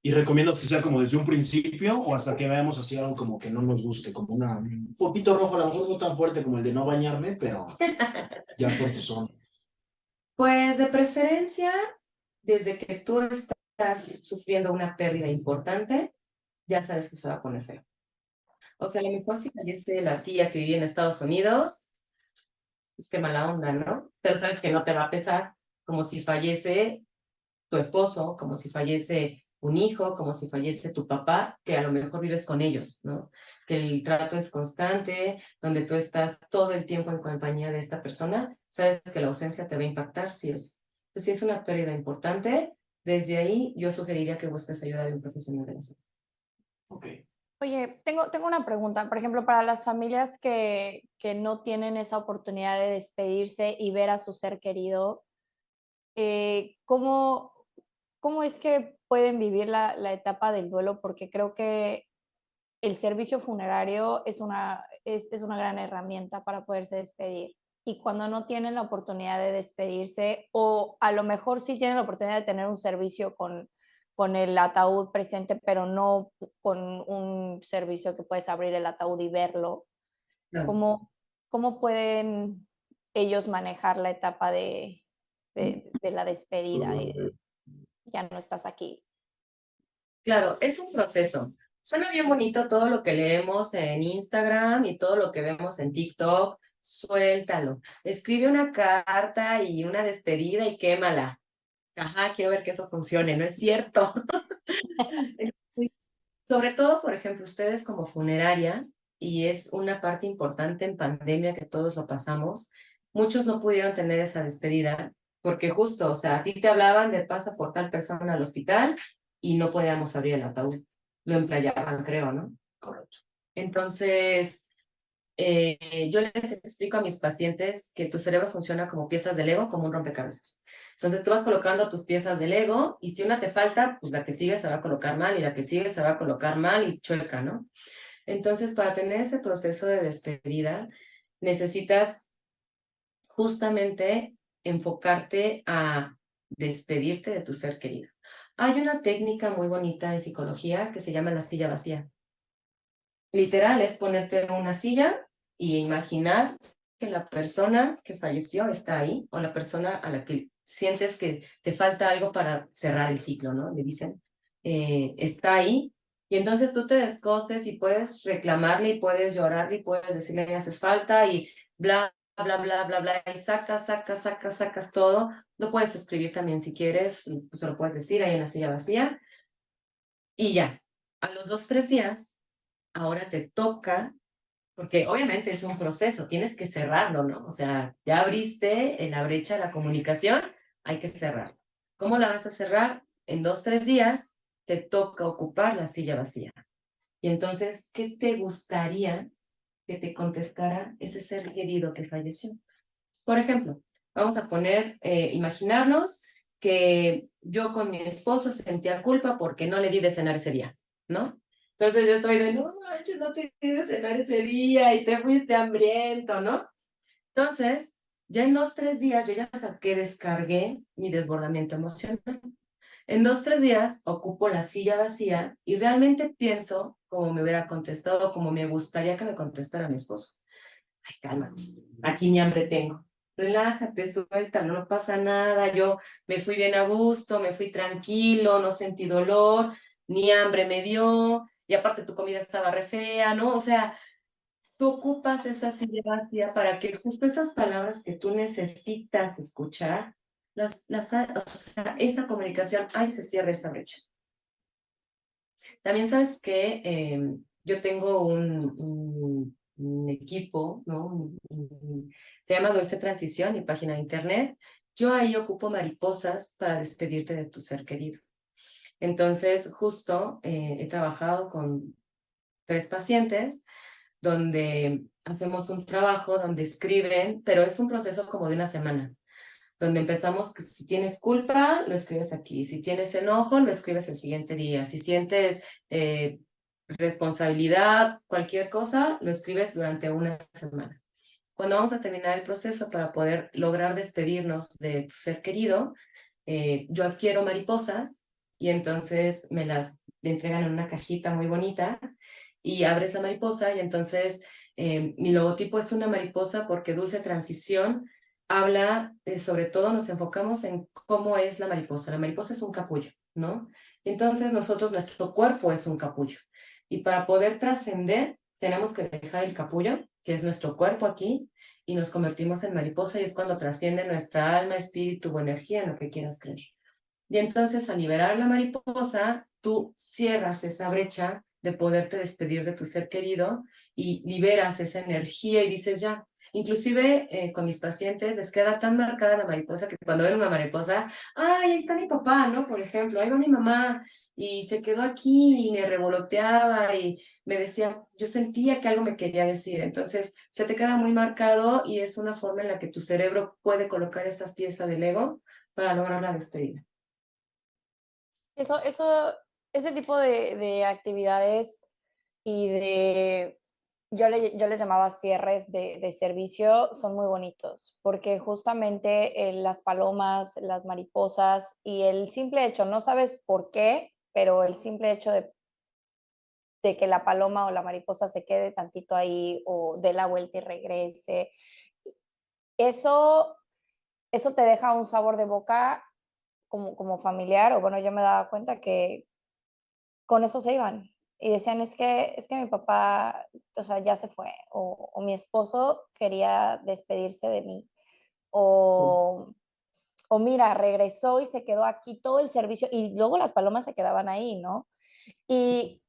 ¿Y recomiendas que sea como desde un principio o hasta que veamos así algo como que no nos guste, como un poquito rojo, a lo mejor no tan fuerte como el de no bañarme, pero ya fuertes son? Pues de preferencia, desde que tú estás sufriendo una pérdida importante, ya sabes que se va a poner feo. O sea, a lo mejor si fallece la tía que vive en Estados Unidos, pues qué mala onda, ¿no? Pero sabes que no te va a pesar como si fallece tu esposo, como si fallece un hijo, como si fallece tu papá, que a lo mejor vives con ellos, ¿no? Que el trato es constante, donde tú estás todo el tiempo en compañía de esta persona, sabes que la ausencia te va a impactar, sí o sí. Entonces, si es una pérdida importante, desde ahí yo sugeriría que busques ayuda de un profesional de la salud. Ok. Oye, tengo una pregunta. Por ejemplo, para las familias que no tienen esa oportunidad de despedirse y ver a su ser querido, ¿cómo, cómo es que pueden vivir la etapa del duelo? Porque creo que el servicio funerario es una gran herramienta para poderse despedir. Y cuando no tienen la oportunidad de despedirse, o a lo mejor sí tienen la oportunidad de tener un servicio con el ataúd presente, pero no con un servicio que puedes abrir el ataúd y verlo, Claro. ¿cómo pueden ellos manejar la etapa de la despedida y de, ya no estás aquí? Claro, es un proceso. Suena bien bonito todo lo que leemos en Instagram y todo lo que vemos en TikTok. Suéltalo. Escribe una carta y una despedida y quémala. Ajá, quiero ver que eso funcione, ¿no es cierto? Sobre todo, por ejemplo, ustedes como funeraria, y es una parte importante en pandemia que todos lo pasamos, muchos no pudieron tener esa despedida porque justo, o sea, a ti te hablaban de pasa por tal persona al hospital y no podíamos abrir el ataúd. Lo emplayaban, creo, ¿no? Correcto. Entonces, yo les explico a mis pacientes que tu cerebro funciona como piezas de Lego, como un rompecabezas. Entonces tú vas colocando tus piezas de Lego y si una te falta, pues la que sigue se va a colocar mal y la que sigue se va a colocar mal y chueca, ¿no? Entonces, para tener ese proceso de despedida, necesitas justamente enfocarte a despedirte de tu ser querido. Hay una técnica muy bonita en psicología que se llama la silla vacía. Literal, es ponerte en una silla y imaginar que la persona que falleció está ahí o la persona a la que sientes que te falta algo para cerrar el ciclo, ¿no? Le dicen, está ahí. Y entonces tú te descoses y puedes reclamarle y puedes llorarle y puedes decirle que haces falta y bla, bla, bla, bla, bla, y sacas todo. Lo puedes escribir también si quieres, pues lo puedes decir ahí en la silla vacía. Y ya, a los 2, 3 días ahora te toca, porque obviamente es un proceso, tienes que cerrarlo, ¿no? O sea, ya abriste en la brecha de la comunicación, hay que cerrar. ¿Cómo la vas a cerrar? En 2, 3 días te toca ocupar la silla vacía. Y entonces, ¿qué te gustaría que te contestara ese ser querido que falleció? Por ejemplo, vamos a poner, imaginarnos que yo con mi esposo sentía culpa porque no le di de cenar ese día, ¿no? Entonces yo estoy de, no manches, no te di de cenar ese día y te fuiste hambriento, ¿no? Entonces, Ya en 2, 3 días yo ya saqué, descargué mi desbordamiento emocional. En 2, 3 días ocupo la silla vacía y realmente pienso como me hubiera contestado, como me gustaría que me contestara mi esposo. Ay, cálmate, aquí ni hambre tengo. Relájate, suéltalo, no pasa nada. Yo me fui bien a gusto, me fui tranquilo, no sentí dolor, ni hambre me dio, y aparte tu comida estaba re fea, ¿no? O sea, tú ocupas esa silla vacía para que justo esas palabras que tú necesitas escuchar, o sea, esa comunicación, ay, se cierra esa brecha. También sabes que yo tengo un equipo, ¿no? Se llama Dulce Transición, mi página de internet. Yo ahí ocupo mariposas para despedirte de tu ser querido. Entonces, justo he trabajado con 3 pacientes donde hacemos un trabajo, donde escriben, pero es un proceso como de una semana, donde empezamos, que si tienes culpa, lo escribes aquí, si tienes enojo, lo escribes el siguiente día, si sientes responsabilidad, cualquier cosa, lo escribes durante una semana. Cuando vamos a terminar el proceso para poder lograr despedirnos de tu ser querido, yo adquiero mariposas y entonces me las entregan en una cajita muy bonita y abres la mariposa y entonces mi logotipo es una mariposa porque Dulce Transición habla, sobre todo nos enfocamos en cómo es la mariposa. La mariposa es un capullo, ¿no? Entonces nosotros, nuestro cuerpo es un capullo. Y para poder trascender, tenemos que dejar el capullo, que es nuestro cuerpo aquí, y nos convertimos en mariposa y es cuando trasciende nuestra alma, espíritu o energía, en lo que quieras creer. Y entonces al liberar la mariposa, tú cierras esa brecha de poderte despedir de tu ser querido y liberas esa energía y dices ya. Inclusive con mis pacientes les queda tan marcada la mariposa que cuando ven una mariposa, ¡ay, ahí está mi papá!, ¿no? Por ejemplo, ahí va mi mamá y se quedó aquí y me revoloteaba y me decía, yo sentía que algo me quería decir. Entonces se te queda muy marcado y es una forma en la que tu cerebro puede colocar esa pieza del ego para lograr la despedida. Ese tipo de actividades y yo le llamaba cierres de servicio, son muy bonitos, porque justamente las palomas, las mariposas y el simple hecho, no sabes por qué, pero el simple hecho de que la paloma o la mariposa se quede tantito ahí o dé la vuelta y regrese, eso, eso te deja un sabor de boca como familiar, o bueno, yo me daba cuenta que con eso se iban. Y decían, es que mi papá, o sea, ya se fue, o mi esposo quería despedirse de mí, o, o mira, regresó y se quedó aquí todo el servicio, y luego las palomas se quedaban ahí, ¿no? Y,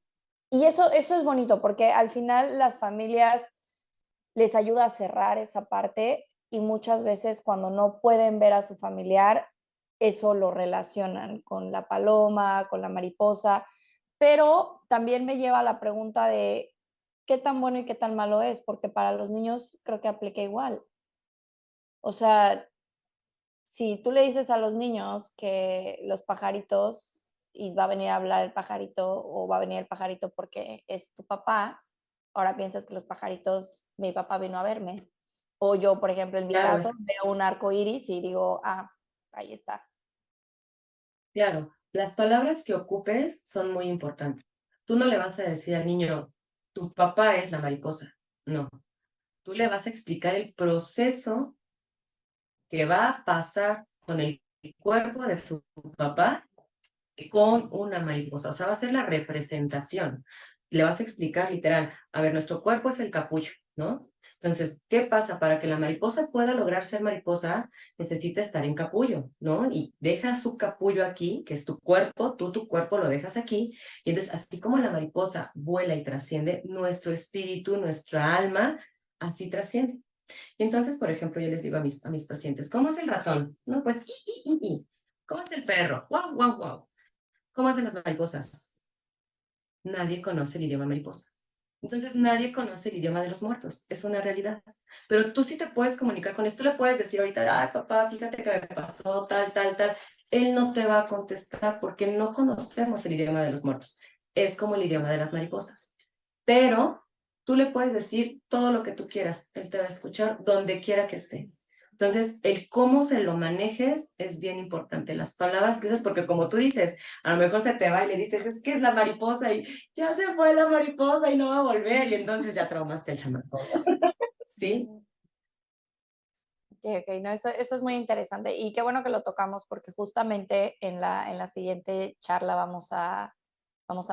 y eso es bonito, porque al final las familias les ayuda a cerrar esa parte y muchas veces cuando no pueden ver a su familiar, eso lo relacionan con la paloma, con la mariposa, pero también me lleva a la pregunta de qué tan bueno y qué tan malo es, porque para los niños creo que aplica igual. O sea, si tú le dices a los niños que los pajaritos y va a venir a hablar el pajarito o va a venir el pajarito porque es tu papá, ahora piensas que los pajaritos, mi papá vino a verme. O yo, por ejemplo, en mi Claro, caso, veo un arco iris y digo, ah, ahí está. claro, las palabras que ocupes son muy importantes. Tú no le vas a decir al niño, tu papá es la mariposa. No, tú le vas a explicar el proceso que va a pasar con el cuerpo de su papá con una mariposa. O sea, va a ser la representación. Le vas a explicar literal, a ver, nuestro cuerpo es el capullo, ¿no? Entonces, ¿qué pasa? Para que la mariposa pueda lograr ser mariposa, necesita estar en capullo, ¿no? Y deja su capullo aquí, que es tu cuerpo, tú tu cuerpo lo dejas aquí, y entonces, así como la mariposa vuela y trasciende, nuestro espíritu, nuestra alma, así trasciende. Y entonces, por ejemplo, yo les digo a mis pacientes, ¿cómo es el ratón? No, pues, i. ¿Cómo es el perro? Guau, guau, guau. ¿Cómo hacen las mariposas? Nadie conoce el idioma mariposa. Entonces nadie conoce el idioma de los muertos, es una realidad. Pero tú sí te puedes comunicar con él, tú le puedes decir ahorita, ay papá, fíjate que me pasó tal, tal, tal. Él no te va a contestar porque no conocemos el idioma de los muertos. Es como el idioma de las mariposas. Pero tú le puedes decir todo lo que tú quieras, él te va a escuchar donde quiera que esté. Entonces, el cómo se lo manejes es bien importante. Las palabras que usas, porque como tú dices, a lo mejor se te va y le dices, es que es la mariposa y ya se fue la mariposa y no va a volver, y entonces ya traumaste al chamaco. ¿Sí? Ok, ok, no, eso es muy interesante y qué bueno que lo tocamos porque justamente en la siguiente charla vamos a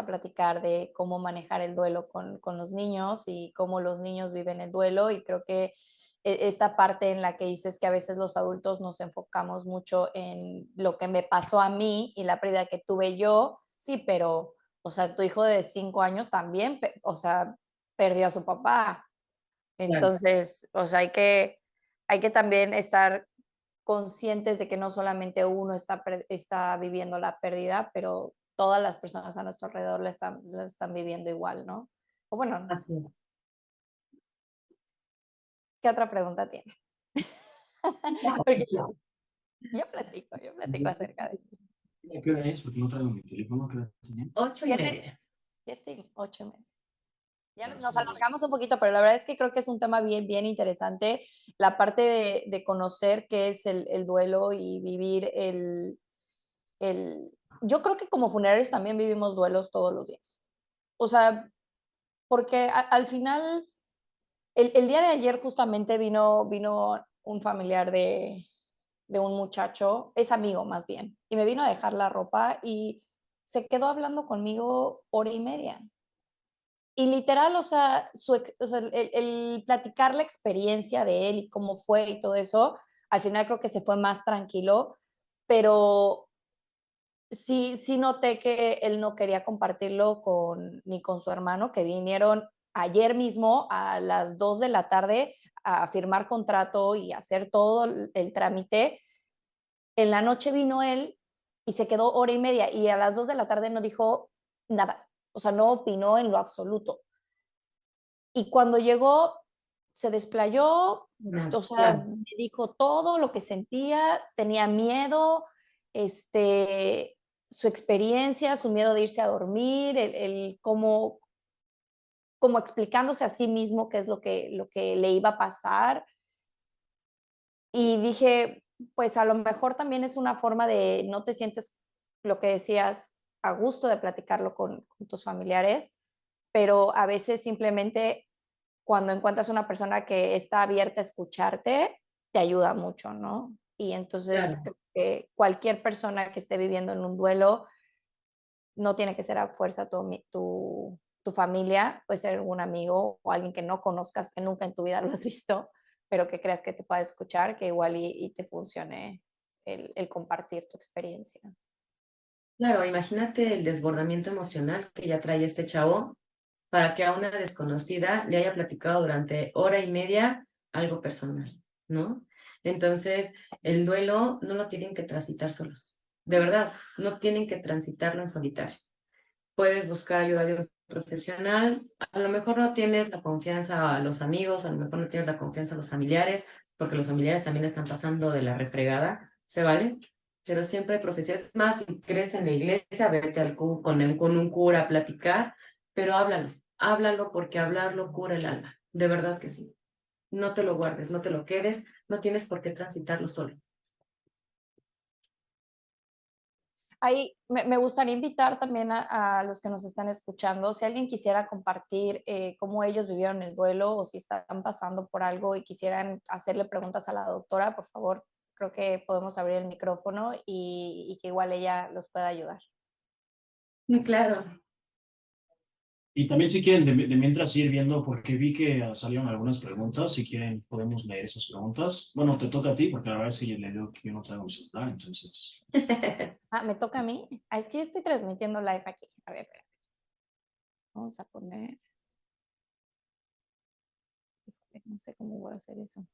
platicar de cómo manejar el duelo con los niños y cómo los niños viven el duelo y creo que esta parte en la que dices que a veces los adultos nos enfocamos mucho en lo que me pasó a mí y la pérdida que tuve yo, sí, pero, o sea, tu hijo de 5 años también, o sea, perdió a su papá. Claro. Entonces, o sea, hay que también estar conscientes de que no solamente uno está viviendo la pérdida, pero todas las personas a nuestro alrededor la están viviendo igual, ¿no? O bueno, Así es. ¿qué otra pregunta tiene? Porque yo platico acerca de ¿A qué hora es? Porque no traigo mi teléfono. ¿A qué hora tenía? 8:30. 7, 8 y media. Ya Ya, nos son las- alargamos un poquito, pero la verdad es que creo que es un tema bien, bien interesante. La parte de conocer qué es el duelo y vivir el... Yo creo que como funerarios también vivimos duelos todos los días. O sea, porque al final, el día de ayer justamente vino un familiar de un muchacho, es amigo más bien, y me vino a dejar la ropa y se quedó hablando conmigo hora y media. Y literal, o sea, o sea, el platicar la experiencia de él y cómo fue y todo eso, al final creo que se fue más tranquilo, pero sí noté que él no quería compartirlo ni con su hermano, que vinieron ayer mismo a las 2 de la tarde a firmar contrato y hacer todo el trámite. En la noche vino él y se quedó hora y media y a las 2 de la tarde no dijo nada, o sea, no opinó en lo absoluto. Y cuando llegó, se desplayó, No, o sea, claro. me dijo todo lo que sentía, tenía miedo, este, su experiencia, su miedo de irse a dormir, el cómo, como explicándose a sí mismo qué es lo que le iba a pasar. Y dije, pues a lo mejor también es una forma de no te sientes lo que decías a gusto de platicarlo con tus familiares, pero a veces simplemente cuando encuentras una persona que está abierta a escucharte, te ayuda mucho, ¿no? Y entonces Claro. creo que cualquier persona que esté viviendo en un duelo no tiene que ser a fuerza tu familia, puede ser un amigo o alguien que no conozcas, que nunca en tu vida lo has visto, pero que creas que te pueda escuchar, que igual y te funcione el compartir tu experiencia. Claro, imagínate el desbordamiento emocional que ya trae este chavo para que a una desconocida le haya platicado durante hora y media algo personal, ¿no? Entonces, el duelo no lo tienen que transitar solos. De verdad, no tienen que transitarlo en solitario. Puedes buscar ayuda de un profesional. A lo mejor no tienes la confianza a los amigos, a lo mejor no tienes la confianza a los familiares, porque los familiares también están pasando de la refregada, ¿se vale? Pero siempre hay profesionales. Más, si crees en la iglesia, vete con un cura a platicar, pero háblalo, háblalo porque hablarlo cura el alma. De verdad que sí. No te lo guardes, no te lo quedes, no tienes por qué transitarlo solo. Ahí me gustaría invitar también a los que nos están escuchando, si alguien quisiera compartir cómo ellos vivieron el duelo o si están pasando por algo y quisieran hacerle preguntas a la doctora, por favor, creo que podemos abrir el micrófono y que igual ella los pueda ayudar. Claro. Y también si quieren, de mientras ir viendo, porque vi que salieron algunas preguntas, si quieren podemos leer esas preguntas. Bueno, te toca a ti, porque la verdad es que le digo que yo no traigo mi celular, entonces... Ah, ¿me toca a mí? Ah, es que yo estoy transmitiendo live aquí. A ver, vamos a poner... Híjole, no sé cómo voy a hacer eso.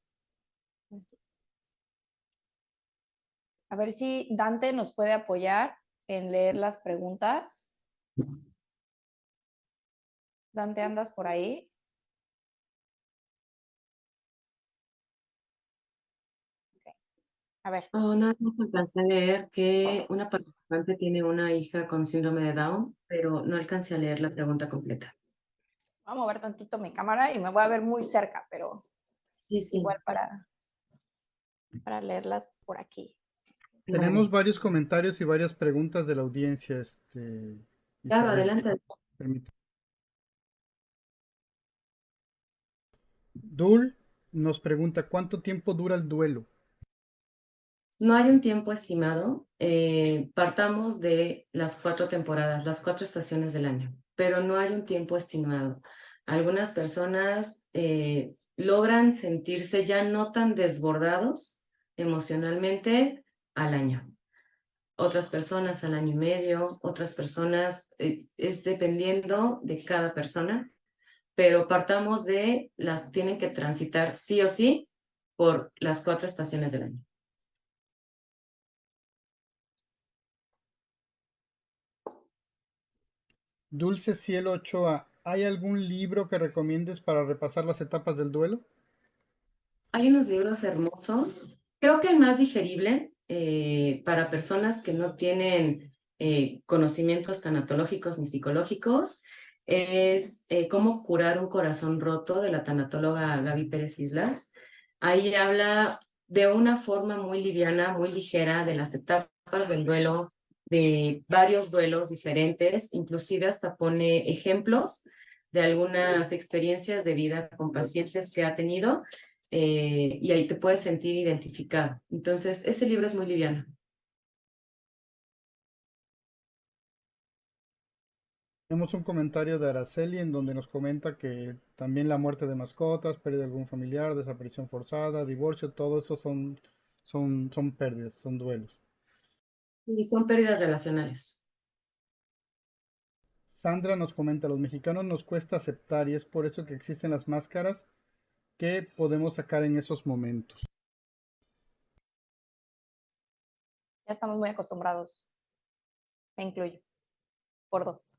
A ver si Dante nos puede apoyar en leer las preguntas. Dante, ¿andas por ahí? Okay. A ver, Oh, nada más alcancé a leer que una participante tiene una hija con síndrome de Down, pero no alcancé a leer la pregunta completa. voy a mover tantito mi cámara y me voy a ver muy cerca, pero Sí, sí. igual para... para leerlas por aquí. Tenemos Vale. varios comentarios y varias preguntas de la audiencia, Claro, Isabel. adelante. Permíteme. Dul nos pregunta, ¿cuánto tiempo dura el duelo? No hay un tiempo estimado. Partamos de las 4 temporadas, las 4 estaciones del año, pero no hay un tiempo estimado. Algunas personas logran sentirse ya no tan desbordados emocionalmente al año. Otras personas al año y medio, otras personas, es dependiendo de cada persona, pero partamos de las tienen que transitar sí o sí por las 4 estaciones del año. Dulce Cielo Ochoa, ¿hay algún libro que recomiendes para repasar las etapas del duelo? Hay unos libros hermosos. Creo que el más digerible para personas que no tienen conocimientos tanatológicos ni psicológicos es Cómo curar un corazón roto, de la tanatóloga Gaby Pérez Islas. Ahí habla de una forma muy liviana, muy ligera, de las etapas del duelo, de varios duelos diferentes, inclusive hasta pone ejemplos de algunas experiencias de vida con pacientes que ha tenido, y ahí te puedes sentir identificado. Entonces, ese libro es muy liviano. Tenemos un comentario de Araceli en donde nos comenta que también la muerte de mascotas, pérdida de algún familiar, desaparición forzada, divorcio, todo eso son pérdidas, son duelos. Y son pérdidas relacionales. Sandra nos comenta, los mexicanos nos cuesta aceptar y es por eso que existen las máscaras que podemos sacar en esos momentos. Ya estamos muy acostumbrados, me incluyo, por dos.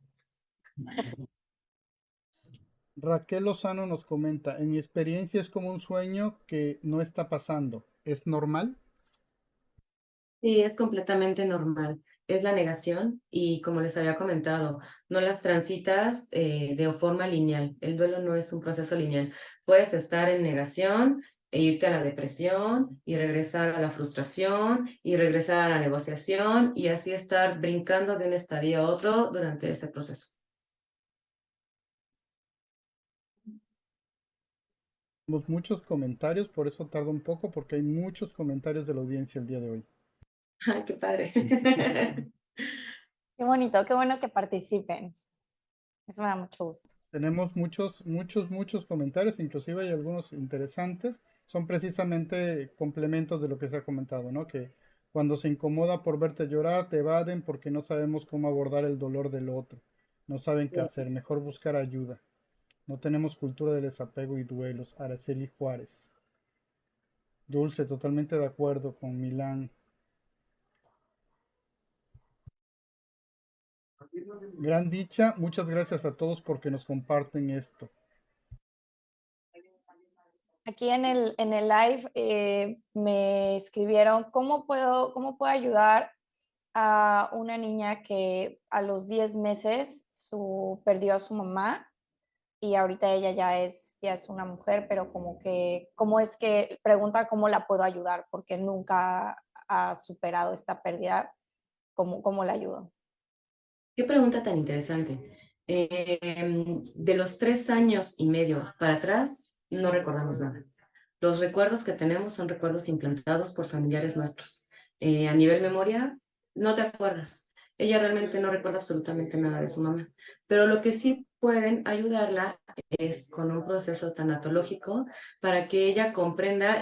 Raquel Lozano nos comenta, en mi experiencia es como un sueño que no está pasando. ¿Es normal? Sí, es completamente normal. Es la negación y, como les había comentado, no las transitas de forma lineal. El duelo no es un proceso lineal. Puedes estar en negación e irte a la depresión y regresar a la frustración y regresar a la negociación y así estar brincando de un estadio a otro durante ese proceso. Tenemos muchos comentarios, por eso tarda un poco, porque hay muchos comentarios de la audiencia el día de hoy. Ay, qué padre. Qué bonito, qué bueno que participen. Eso me da mucho gusto. Tenemos muchos comentarios, inclusive hay algunos interesantes. Son precisamente complementos de lo que se ha comentado, ¿no? Que cuando se incomoda por verte llorar, te evaden porque no sabemos cómo abordar el dolor del otro. No saben qué hacer, mejor buscar ayuda. No tenemos cultura de desapego y duelos. Araceli Juárez. Dulce, totalmente de acuerdo con Milán. Gran dicha, muchas gracias a todos porque nos comparten esto. Aquí en el live me escribieron cómo puedo ayudar a una niña que a los 10 meses perdió a su mamá y ahorita ella ya es una mujer, pero como que, ¿cómo es que pregunta cómo la puedo ayudar? Porque nunca ha superado esta pérdida, ¿cómo la ayudo? Qué pregunta tan interesante. De los 3 años y medio para atrás, no recordamos nada. Los recuerdos que tenemos son recuerdos implantados por familiares nuestros. A nivel memoria, no te acuerdas. Ella realmente no recuerda absolutamente nada de su mamá. Pero lo que sí pueden ayudarla es con un proceso tanatológico para que ella comprenda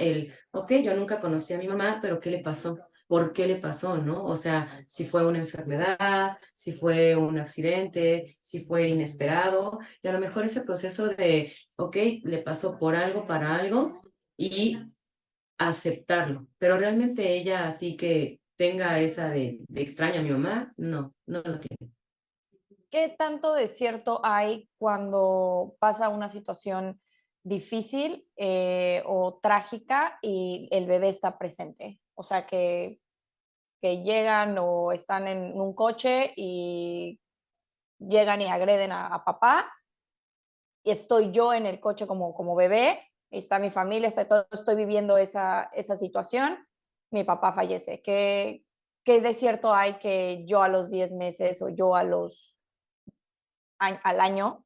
ok, yo nunca conocí a mi mamá, pero ¿qué le pasó? ¿Por qué le pasó, no? O sea, si fue una enfermedad, si fue un accidente, si fue inesperado, y a lo mejor ese proceso de, ok, le pasó por algo, para algo, y aceptarlo. Pero realmente ella así que tenga esa de extraño a mi mamá, no lo tiene. ¿Qué tanto de cierto hay cuando pasa una situación difícil o trágica y el bebé está presente? O sea, que llegan o están en un coche y llegan y agreden a papá y estoy yo en el coche como bebé está mi familia, está todo, estoy viviendo esa situación, mi papá fallece. ¿Qué de cierto hay que yo a los 10 meses o yo al año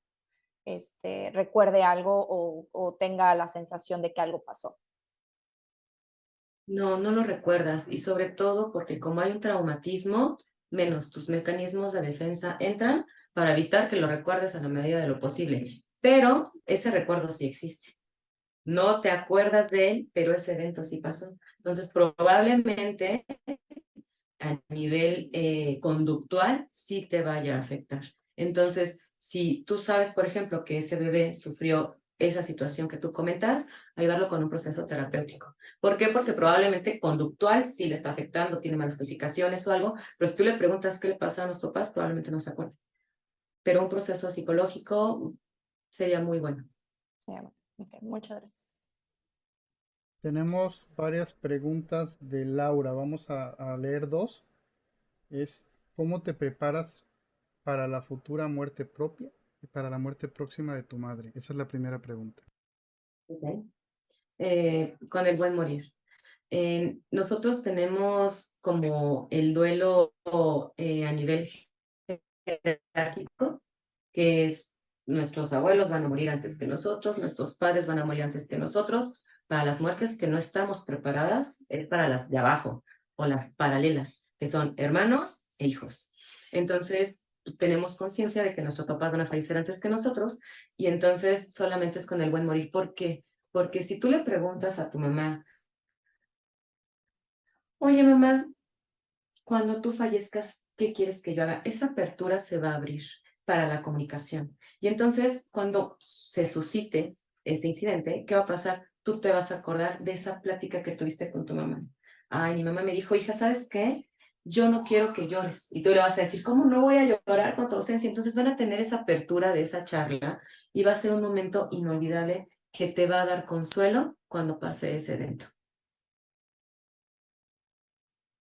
recuerde algo o tenga la sensación de que algo pasó? No, no lo recuerdas y sobre todo porque como hay un traumatismo, menos tus mecanismos de defensa entran para evitar que lo recuerdes a la medida de lo posible. Pero ese recuerdo sí existe. No te acuerdas de él, pero ese evento sí pasó. Entonces, probablemente a nivel conductual sí te vaya a afectar. Entonces, si tú sabes, por ejemplo, que ese bebé sufrió esa situación que tú comentas, ayudarlo con un proceso terapéutico. ¿Por qué? Porque probablemente conductual sí le está afectando, tiene malas calificaciones o algo, pero si tú le preguntas qué le pasa a los papás, probablemente no se acuerde. Pero un proceso psicológico sería muy bueno. Sí, okay, muchas gracias. Tenemos varias preguntas de Laura. Vamos a leer dos. Es, ¿cómo te preparas para la futura muerte propia y para la muerte próxima de tu madre? Esa es la primera pregunta. Okay. Con el buen morir. Nosotros tenemos como el duelo a nivel jerárquico, que es nuestros abuelos van a morir antes que nosotros, nuestros padres van a morir antes que nosotros. Para las muertes que no estamos preparadas, es para las de abajo o las paralelas, que son hermanos e hijos. Entonces, tenemos conciencia de que nuestros papás van a fallecer antes que nosotros y entonces solamente es con el buen morir. ¿Por qué? Porque si tú le preguntas a tu mamá, oye mamá, cuando tú fallezcas, ¿qué quieres que yo haga? Esa apertura se va a abrir para la comunicación. Y entonces, cuando se suscite ese incidente, ¿qué va a pasar? Tú te vas a acordar de esa plática que tuviste con tu mamá. Ay, mi mamá me dijo, hija, ¿sabes qué? Yo no quiero que llores. Y tú le vas a decir, ¿cómo no voy a llorar con tu ausencia? Entonces van a tener esa apertura de esa charla y va a ser un momento inolvidable que te va a dar consuelo cuando pase ese evento.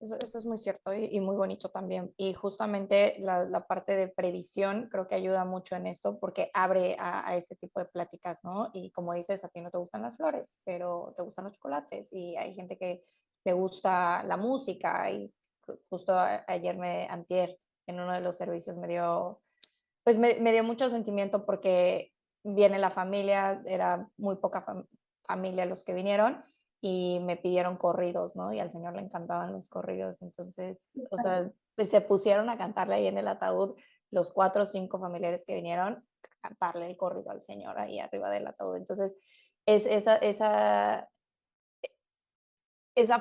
Eso es muy cierto y muy bonito también. Y justamente la parte de previsión creo que ayuda mucho en esto porque abre a ese tipo de pláticas, ¿no? Y como dices, a ti no te gustan las flores, pero te gustan los chocolates y hay gente que le gusta la música y justo ayer antier, en uno de los servicios pues me dio mucho sentimiento porque viene la familia, era muy poca familia los que vinieron y me pidieron corridos, ¿no? Y al señor le encantaban los corridos, entonces, o sea, pues se pusieron a cantarle ahí en el ataúd los 4 o 5 familiares que vinieron, a cantarle el corrido al señor ahí arriba del ataúd. Entonces, es esa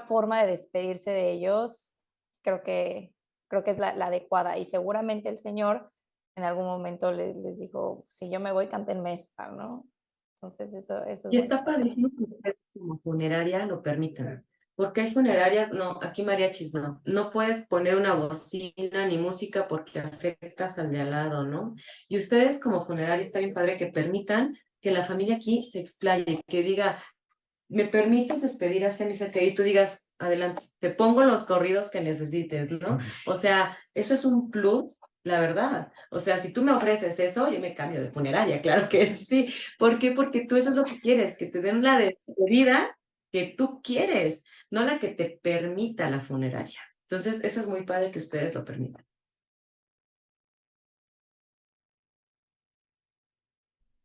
forma de despedirse de ellos, creo que, creo que es la adecuada. Y seguramente el Señor en algún momento les dijo, si yo me voy, cántenme esta, ¿no? Entonces eso es Y bonito. está padrísimo que ustedes como funeraria lo permitan. Porque hay funerarias, no, aquí mariachis no. No puedes poner una bocina ni música porque afectas al de al lado, ¿no? Y ustedes como funeraria está bien padre que permitan que la familia aquí se explaye, que diga, ¿me permites despedir a mi ser querido? Y tú digas, adelante, te pongo los corridos que necesites, ¿no? O sea, eso es un plus, la verdad. O sea, si tú me ofreces eso, yo me cambio de funeraria, claro que sí. ¿Por qué? Porque tú eso es lo que quieres, que te den la despedida que tú quieres, no la que te permita la funeraria. Entonces, eso es muy padre que ustedes lo permitan.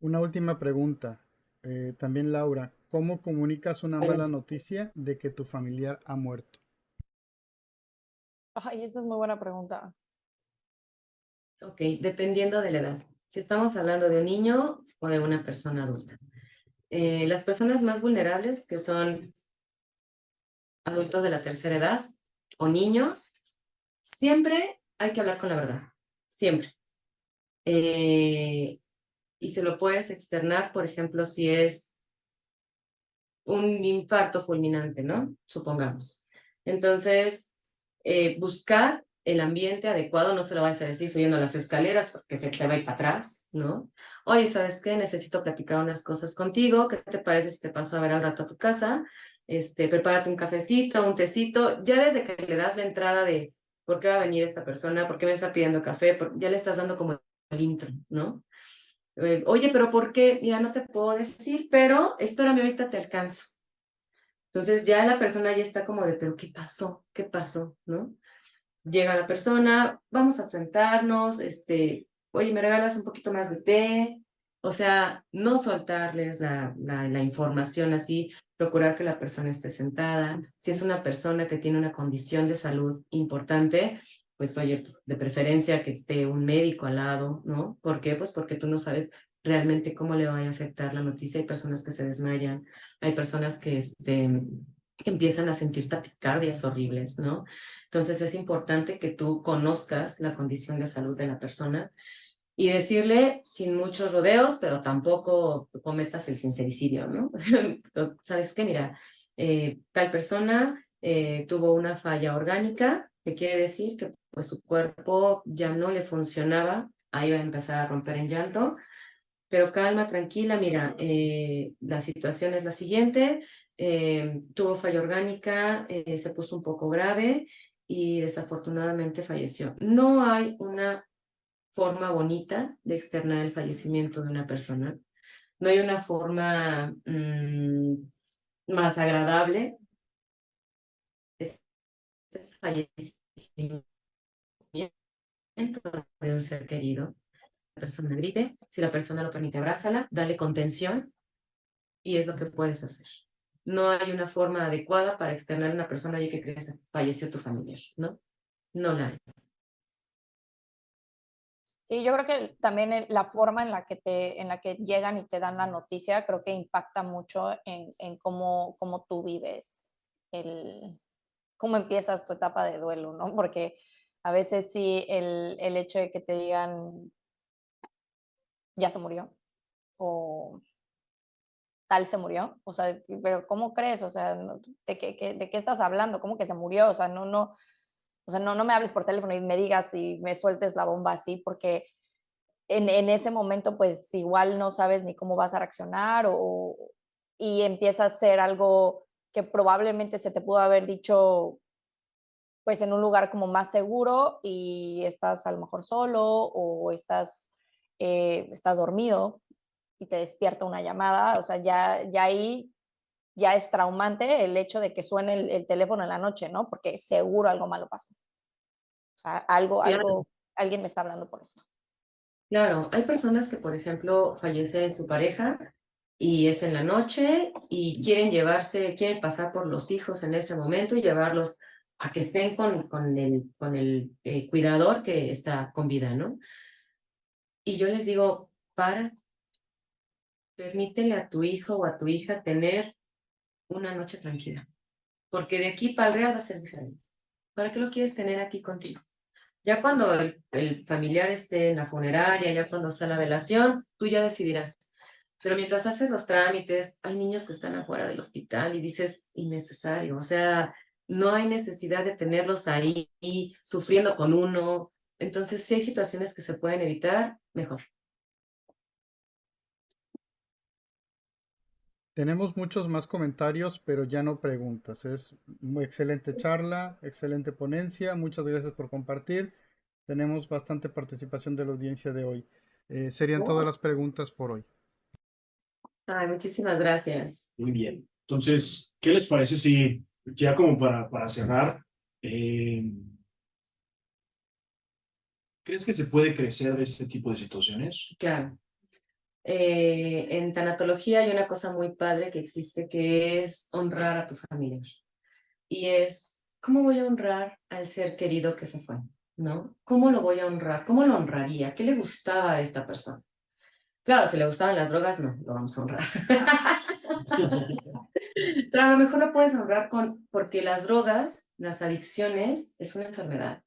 Una última pregunta. También Laura, ¿cómo comunicas una mala Adelante. noticia de que tu familiar ha muerto? Ay, esa es muy buena pregunta. Ok, dependiendo de la edad. Si estamos hablando de un niño o de una persona adulta. Las personas más vulnerables, que son adultos de la tercera edad o niños, siempre hay que hablar con la verdad, siempre. Y se lo puedes externar, por ejemplo, si es un infarto fulminante, ¿no? Supongamos. Entonces, buscar el ambiente adecuado, no se lo vayas a decir subiendo las escaleras porque se te va a ir para atrás, ¿no? Oye, ¿sabes qué? Necesito platicar unas cosas contigo, ¿qué te parece si te paso a ver al rato a tu casa? Prepárate un cafecito, un tecito, ya desde que le das la entrada de por qué va a venir esta persona, por qué me está pidiendo café, ya le estás dando como el intro, ¿no? Oye, pero ¿por qué? Mira, no te puedo decir, pero espérame, ahorita te alcanzo. Entonces ya la persona ya está como de, pero ¿qué pasó? ¿Qué pasó? ¿No? Llega la persona, vamos a sentarnos, oye, ¿me regalas un poquito más de té? O sea, no soltarles la información así, procurar que la persona esté sentada. Si es una persona que tiene una condición de salud importante, pues oye, de preferencia que esté un médico al lado, ¿no? ¿Por qué? Pues porque tú no sabes realmente cómo le va a afectar la noticia. Hay personas que se desmayan, hay personas que empiezan a sentir taquicardias horribles, ¿no? Entonces es importante que tú conozcas la condición de salud de la persona y decirle sin muchos rodeos, pero tampoco cometas el sincericidio, ¿no? ¿Sabes qué? Mira, tal persona tuvo una falla orgánica, que quiere decir que pues su cuerpo ya no le funcionaba, ahí va a empezar a romper en llanto, pero calma, tranquila, mira, la situación es la siguiente, tuvo falla orgánica, se puso un poco grave y desafortunadamente falleció. No hay una forma bonita de externar el fallecimiento de una persona, no hay una forma más agradable de fallecimiento de un ser querido. La persona grite, si la persona lo permite, abrázala, dale contención y es lo que puedes hacer. No hay una forma adecuada para externar a una persona y que crees falleció tu familiar, ¿no? No la hay. Sí, yo creo que también la forma en la que llegan y te dan la noticia, creo que impacta mucho en cómo tú vives, cómo empiezas tu etapa de duelo, ¿no? Porque a veces sí, el hecho de que te digan, ya se murió, o tal se murió, o sea, pero ¿cómo crees? O sea, ¿de qué estás hablando? ¿Cómo que se murió? O sea, o sea, no me hables por teléfono y me digas y me sueltes la bomba así, porque en ese momento, pues igual no sabes ni cómo vas a reaccionar y empieza a ser algo que probablemente se te pudo haber dicho pues en un lugar como más seguro y estás a lo mejor solo o estás dormido y te despierta una llamada, o sea, ya ahí ya es traumante el hecho de que suene el teléfono en la noche, ¿no? Porque seguro algo malo pasó. O sea, Claro, alguien me está hablando por esto. claro. Hay personas que, por ejemplo, fallece su pareja y es en la noche y quieren pasar por los hijos en ese momento y llevarlos a que estén con el cuidador que está con vida, ¿no? Y yo les digo, permítele a tu hijo o a tu hija tener una noche tranquila, porque de aquí para el real va a ser diferente. ¿Para qué lo quieres tener aquí contigo? Ya cuando el familiar esté en la funeraria, ya cuando sea la velación, tú ya decidirás. Pero mientras haces los trámites, hay niños que están afuera del hospital y dices, innecesario. O sea, no hay necesidad de tenerlos ahí sufriendo con uno. Entonces, si hay situaciones que se pueden evitar, mejor. Tenemos muchos más comentarios, pero ya no preguntas. Es muy excelente charla, excelente ponencia. Muchas gracias por compartir. Tenemos bastante participación de la audiencia de hoy. Serían todas las preguntas por hoy. Ay, muchísimas gracias. Muy bien. Entonces, ¿qué les parece si ya como para cerrar, eh, ¿crees que se puede crecer de este tipo de situaciones? Claro. En tanatología hay una cosa muy padre que existe que es honrar a tu familia. Y es, ¿cómo voy a honrar al ser querido que se fue? ¿No? ¿Cómo lo voy a honrar? ¿Cómo lo honraría? ¿Qué le gustaba a esta persona? Claro, si le gustaban las drogas, no, lo vamos a honrar. Pero a lo mejor lo puedes honrar porque las drogas, las adicciones, es una enfermedad.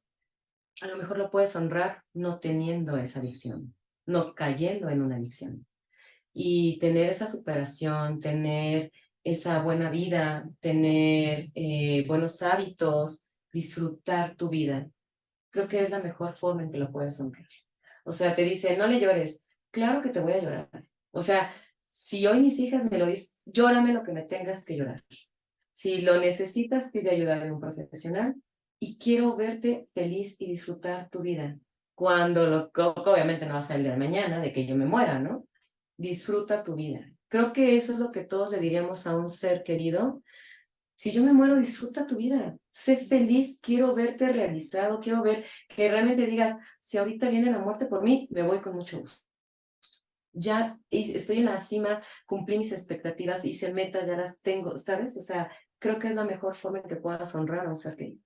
A lo mejor lo puedes honrar no teniendo esa adicción, no cayendo en una adicción. Y tener esa superación, tener esa buena vida, tener buenos hábitos, disfrutar tu vida. Creo que es la mejor forma en que lo puedes honrar. O sea, te dice, no le llores. Claro que te voy a llorar. O sea, si hoy mis hijas me lo dicen, llórame lo que me tengas que llorar. Si lo necesitas, pide ayuda de un profesional y quiero verte feliz y disfrutar tu vida. cuando obviamente no va a ser el día de mañana, de que yo me muera, ¿no? Disfruta tu vida. Creo que eso es lo que todos le diríamos a un ser querido. Si yo me muero, disfruta tu vida. Sé feliz, quiero verte realizado, quiero ver que realmente digas, si ahorita viene la muerte por mí, me voy con mucho gusto. Ya estoy en la cima, cumplí mis expectativas, hice metas, ya las tengo, ¿sabes? O sea, creo que es la mejor forma en que puedas honrar a un ser querido.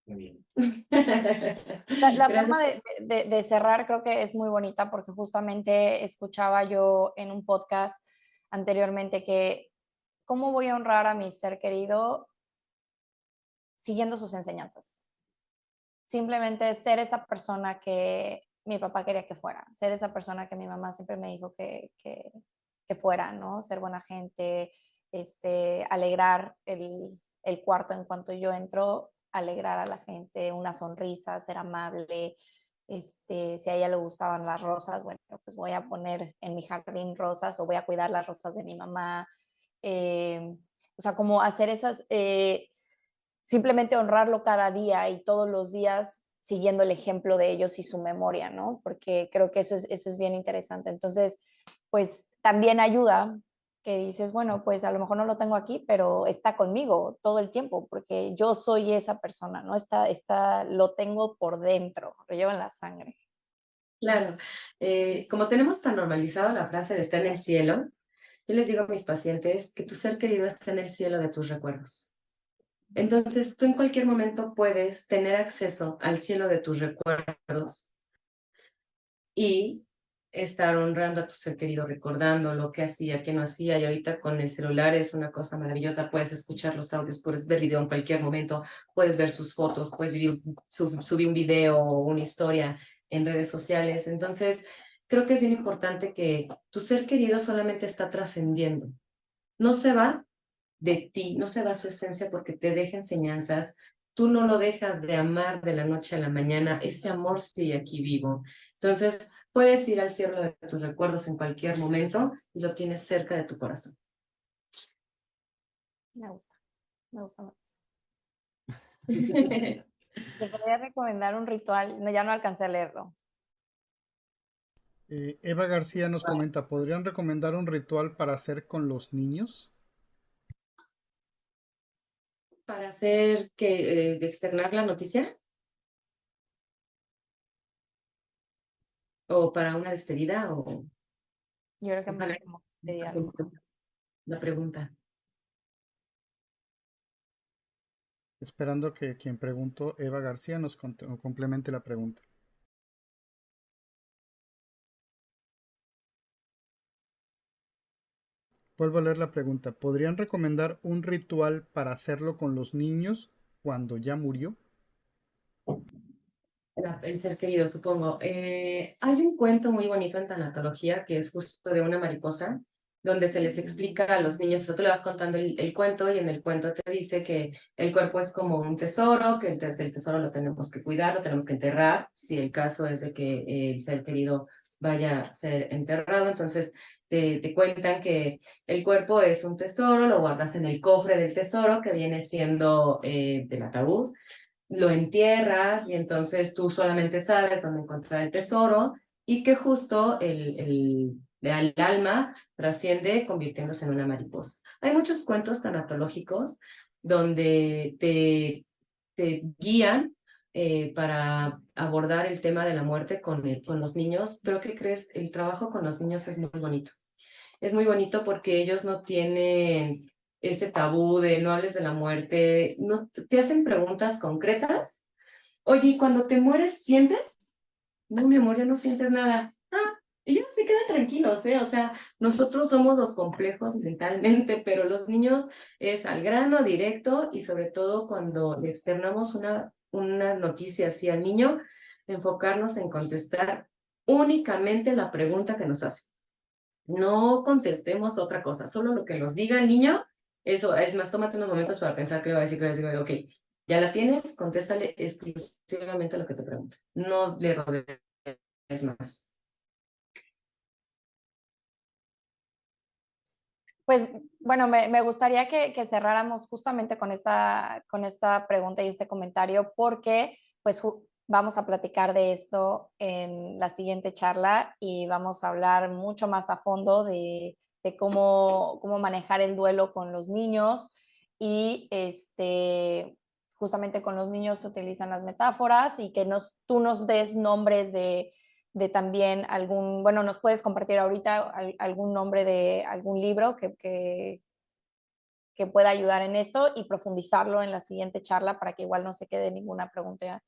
Muy bien. La Gracias. forma de cerrar creo que es muy bonita porque justamente escuchaba yo en un podcast anteriormente que cómo voy a honrar a mi ser querido siguiendo sus enseñanzas. Simplemente ser esa persona que mi papá quería que fuera, ser esa persona que mi mamá siempre me dijo que fuera, ¿no? Ser buena gente, alegrar el cuarto en cuanto yo entro, alegrar a la gente, una sonrisa, ser amable. Si a ella le gustaban las rosas, bueno, pues voy a poner en mi jardín rosas o voy a cuidar las rosas de mi mamá. O sea, como hacer esas, simplemente honrarlo cada día y todos los días siguiendo el ejemplo de ellos y su memoria, ¿no? Porque creo que eso es bien interesante. Entonces, pues también ayuda que dices, bueno, pues a lo mejor no lo tengo aquí, pero está conmigo todo el tiempo, porque yo soy esa persona, ¿no? Lo tengo por dentro, lo llevo en la sangre. Claro, como tenemos tan normalizado la frase de estar en el cielo, yo les digo a mis pacientes que tu ser querido está en el cielo de tus recuerdos. Entonces, tú en cualquier momento puedes tener acceso al cielo de tus recuerdos y estar honrando a tu ser querido, recordando lo que hacía, qué no hacía. Y ahorita con el celular es una cosa maravillosa. Puedes escuchar los audios, puedes ver video en cualquier momento, puedes ver sus fotos, puedes subir un video o una historia en redes sociales. Entonces, creo que es bien importante que tu ser querido solamente está trascendiendo. No se va de ti, no se va su esencia porque te deja enseñanzas. Tú no lo dejas de amar de la noche a la mañana. Ese amor sigue aquí vivo. Entonces, puedes ir al cielo de tus recuerdos en cualquier momento y lo tienes cerca de tu corazón. Me gusta más. Te podría recomendar un ritual, no, ya no alcancé a leerlo. Eva García nos comenta, ¿podrían recomendar un ritual para hacer con los niños? Para hacer que externar la noticia o para una despedida o Yo creo que más ojalá como te diga algo. la pregunta. Esperando que quien preguntó, Eva García, nos complemente la pregunta. Vuelvo a leer la pregunta. ¿Podrían recomendar un ritual para hacerlo con los niños cuando ya murió? El ser querido, supongo. Hay un cuento muy bonito en tanatología que es justo de una mariposa, donde se les explica a los niños, tú le vas contando el cuento y en el cuento te dice que el cuerpo es como un tesoro, que el tesoro lo tenemos que cuidar, lo tenemos que enterrar, si el caso es de que el ser querido vaya a ser enterrado, entonces te cuentan que el cuerpo es un tesoro, lo guardas en el cofre del tesoro que viene siendo del ataúd, lo entierras y entonces tú solamente sabes dónde encontrar el tesoro y que justo el alma trasciende convirtiéndose en una mariposa. Hay muchos cuentos tanatológicos donde te guían para abordar el tema de la muerte con los niños, pero ¿qué crees? El trabajo con los niños es muy bonito. Es muy bonito porque ellos no tienen ese tabú de no hables de la muerte, no, te hacen preguntas concretas. Oye, ¿y cuando te mueres sientes? No, mi amor, ya no sientes nada. Ah, y ya se quedan tranquilos, ¿eh? O sea, nosotros somos los complejos mentalmente, pero los niños es al grano, directo y sobre todo cuando le externamos una noticia así al niño, enfocarnos en contestar únicamente la pregunta que nos hace. No contestemos otra cosa, solo lo que nos diga el niño, eso, es más, tómate unos momentos para pensar qué le va a decir, qué le va a decir, ok, ya la tienes, contéstale exclusivamente lo que te pregunta, no le rodees más. Pues bueno, me gustaría que cerráramos justamente con esta pregunta y este comentario, porque pues vamos a platicar de esto en la siguiente charla y vamos a hablar mucho más a fondo de cómo manejar el duelo con los niños y justamente con los niños se utilizan las metáforas y que tú nos des nombres de también algún, bueno, nos puedes compartir ahorita algún nombre de algún libro que pueda ayudar en esto y profundizarlo en la siguiente charla para que igual no se quede ninguna pregunta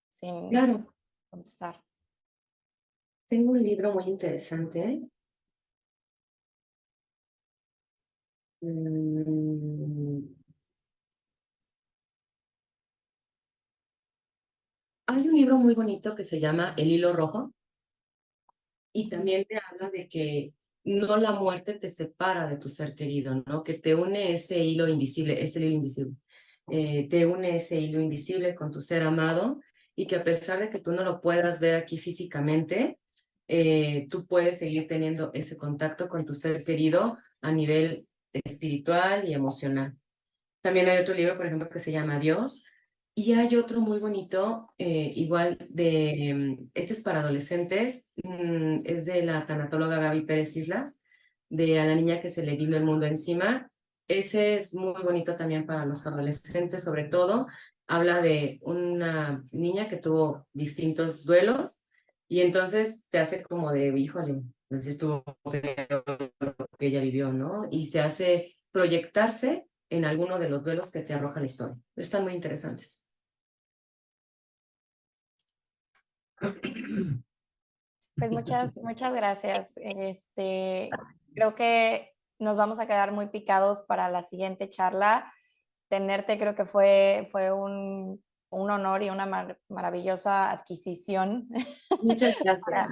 sin Claro, contestar. tengo un libro muy interesante. Hay un libro muy bonito que se llama El hilo rojo y también te habla de que no la muerte te separa de tu ser querido, ¿no? Que te une ese hilo invisible, es el hilo invisible. Te une ese hilo invisible con tu ser amado y que a pesar de que tú no lo puedas ver aquí físicamente, tú puedes seguir teniendo ese contacto con tu ser querido a nivel espiritual y emocional. También hay otro libro, por ejemplo, que se llama Dios. Y hay otro muy bonito, igual este es para adolescentes, es de la tanatóloga Gaby Pérez Islas, de A la niña que se le vino el mundo encima. Ese es muy bonito también para los adolescentes, sobre todo. Habla de una niña que tuvo distintos duelos y entonces te hace como de, híjole, pues estuvo feo lo que ella vivió, ¿no? Y se hace proyectarse en alguno de los duelos que te arroja la historia. Están muy interesantes. Pues muchas gracias. Creo que nos vamos a quedar muy picados para la siguiente charla. Tenerte creo que fue un honor y una maravillosa adquisición Muchas gracias.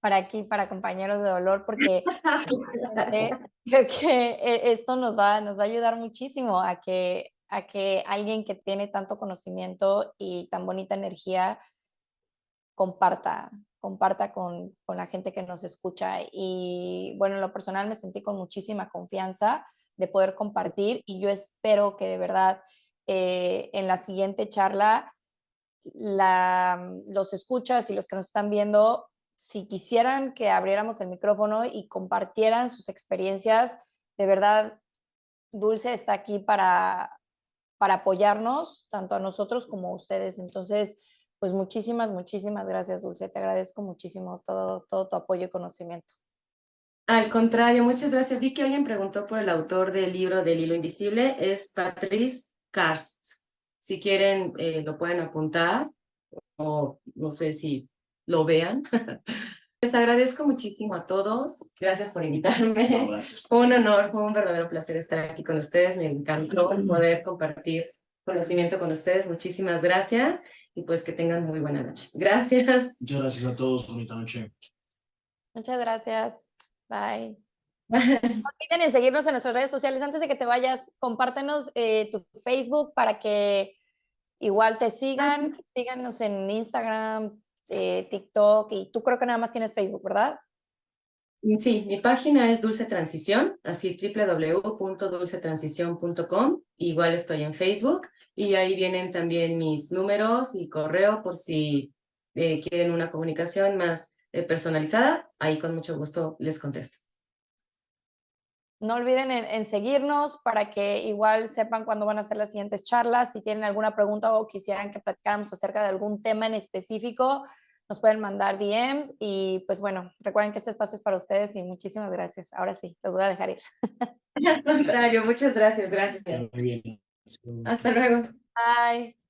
para aquí, para Compañeros de Dolor, porque justamente creo que esto nos va a ayudar muchísimo a que alguien que tiene tanto conocimiento y tan bonita energía comparta con la gente que nos escucha. Y bueno, en lo personal me sentí con muchísima confianza de poder compartir y yo espero que de verdad en la siguiente charla los escuchas y los que nos están viendo, si quisieran que abriéramos el micrófono y compartieran sus experiencias, de verdad, Dulce está aquí para apoyarnos, tanto a nosotros como a ustedes. Entonces, pues muchísimas gracias, Dulce. Te agradezco muchísimo todo tu apoyo y conocimiento. Al contrario, muchas gracias. Vi que alguien preguntó por el autor del libro del hilo invisible, es Patrice Karst. Si quieren, lo pueden apuntar o no sé si lo vean. Les agradezco muchísimo a todos. Gracias por invitarme. No, gracias. Fue un honor, fue un verdadero placer estar aquí con ustedes. Me encantó poder compartir conocimiento con ustedes. Muchísimas gracias y pues que tengan muy buena noche. Gracias. Muchas gracias a todos. Bonita noche. Muchas gracias. Bye. No olviden en seguirnos en nuestras redes sociales. Antes de que te vayas, compártenos tu Facebook para que igual te sigan. Síganos en Instagram, TikTok y tú creo que nada más tienes Facebook, ¿verdad? Sí, mi página es Dulce Transición, así www.dulcetransición.com. Igual estoy en Facebook y ahí vienen también mis números y correo por si quieren una comunicación más personalizada. Ahí con mucho gusto les contesto. No olviden en seguirnos para que igual sepan cuándo van a ser las siguientes charlas. Si tienen alguna pregunta o quisieran que platicáramos acerca de algún tema en específico, nos pueden mandar DMs y pues bueno, recuerden que este espacio es para ustedes y muchísimas gracias. Ahora sí, los voy a dejar ir. Al contrario, muchas gracias, gracias. Muy bien. Hasta luego. Bye.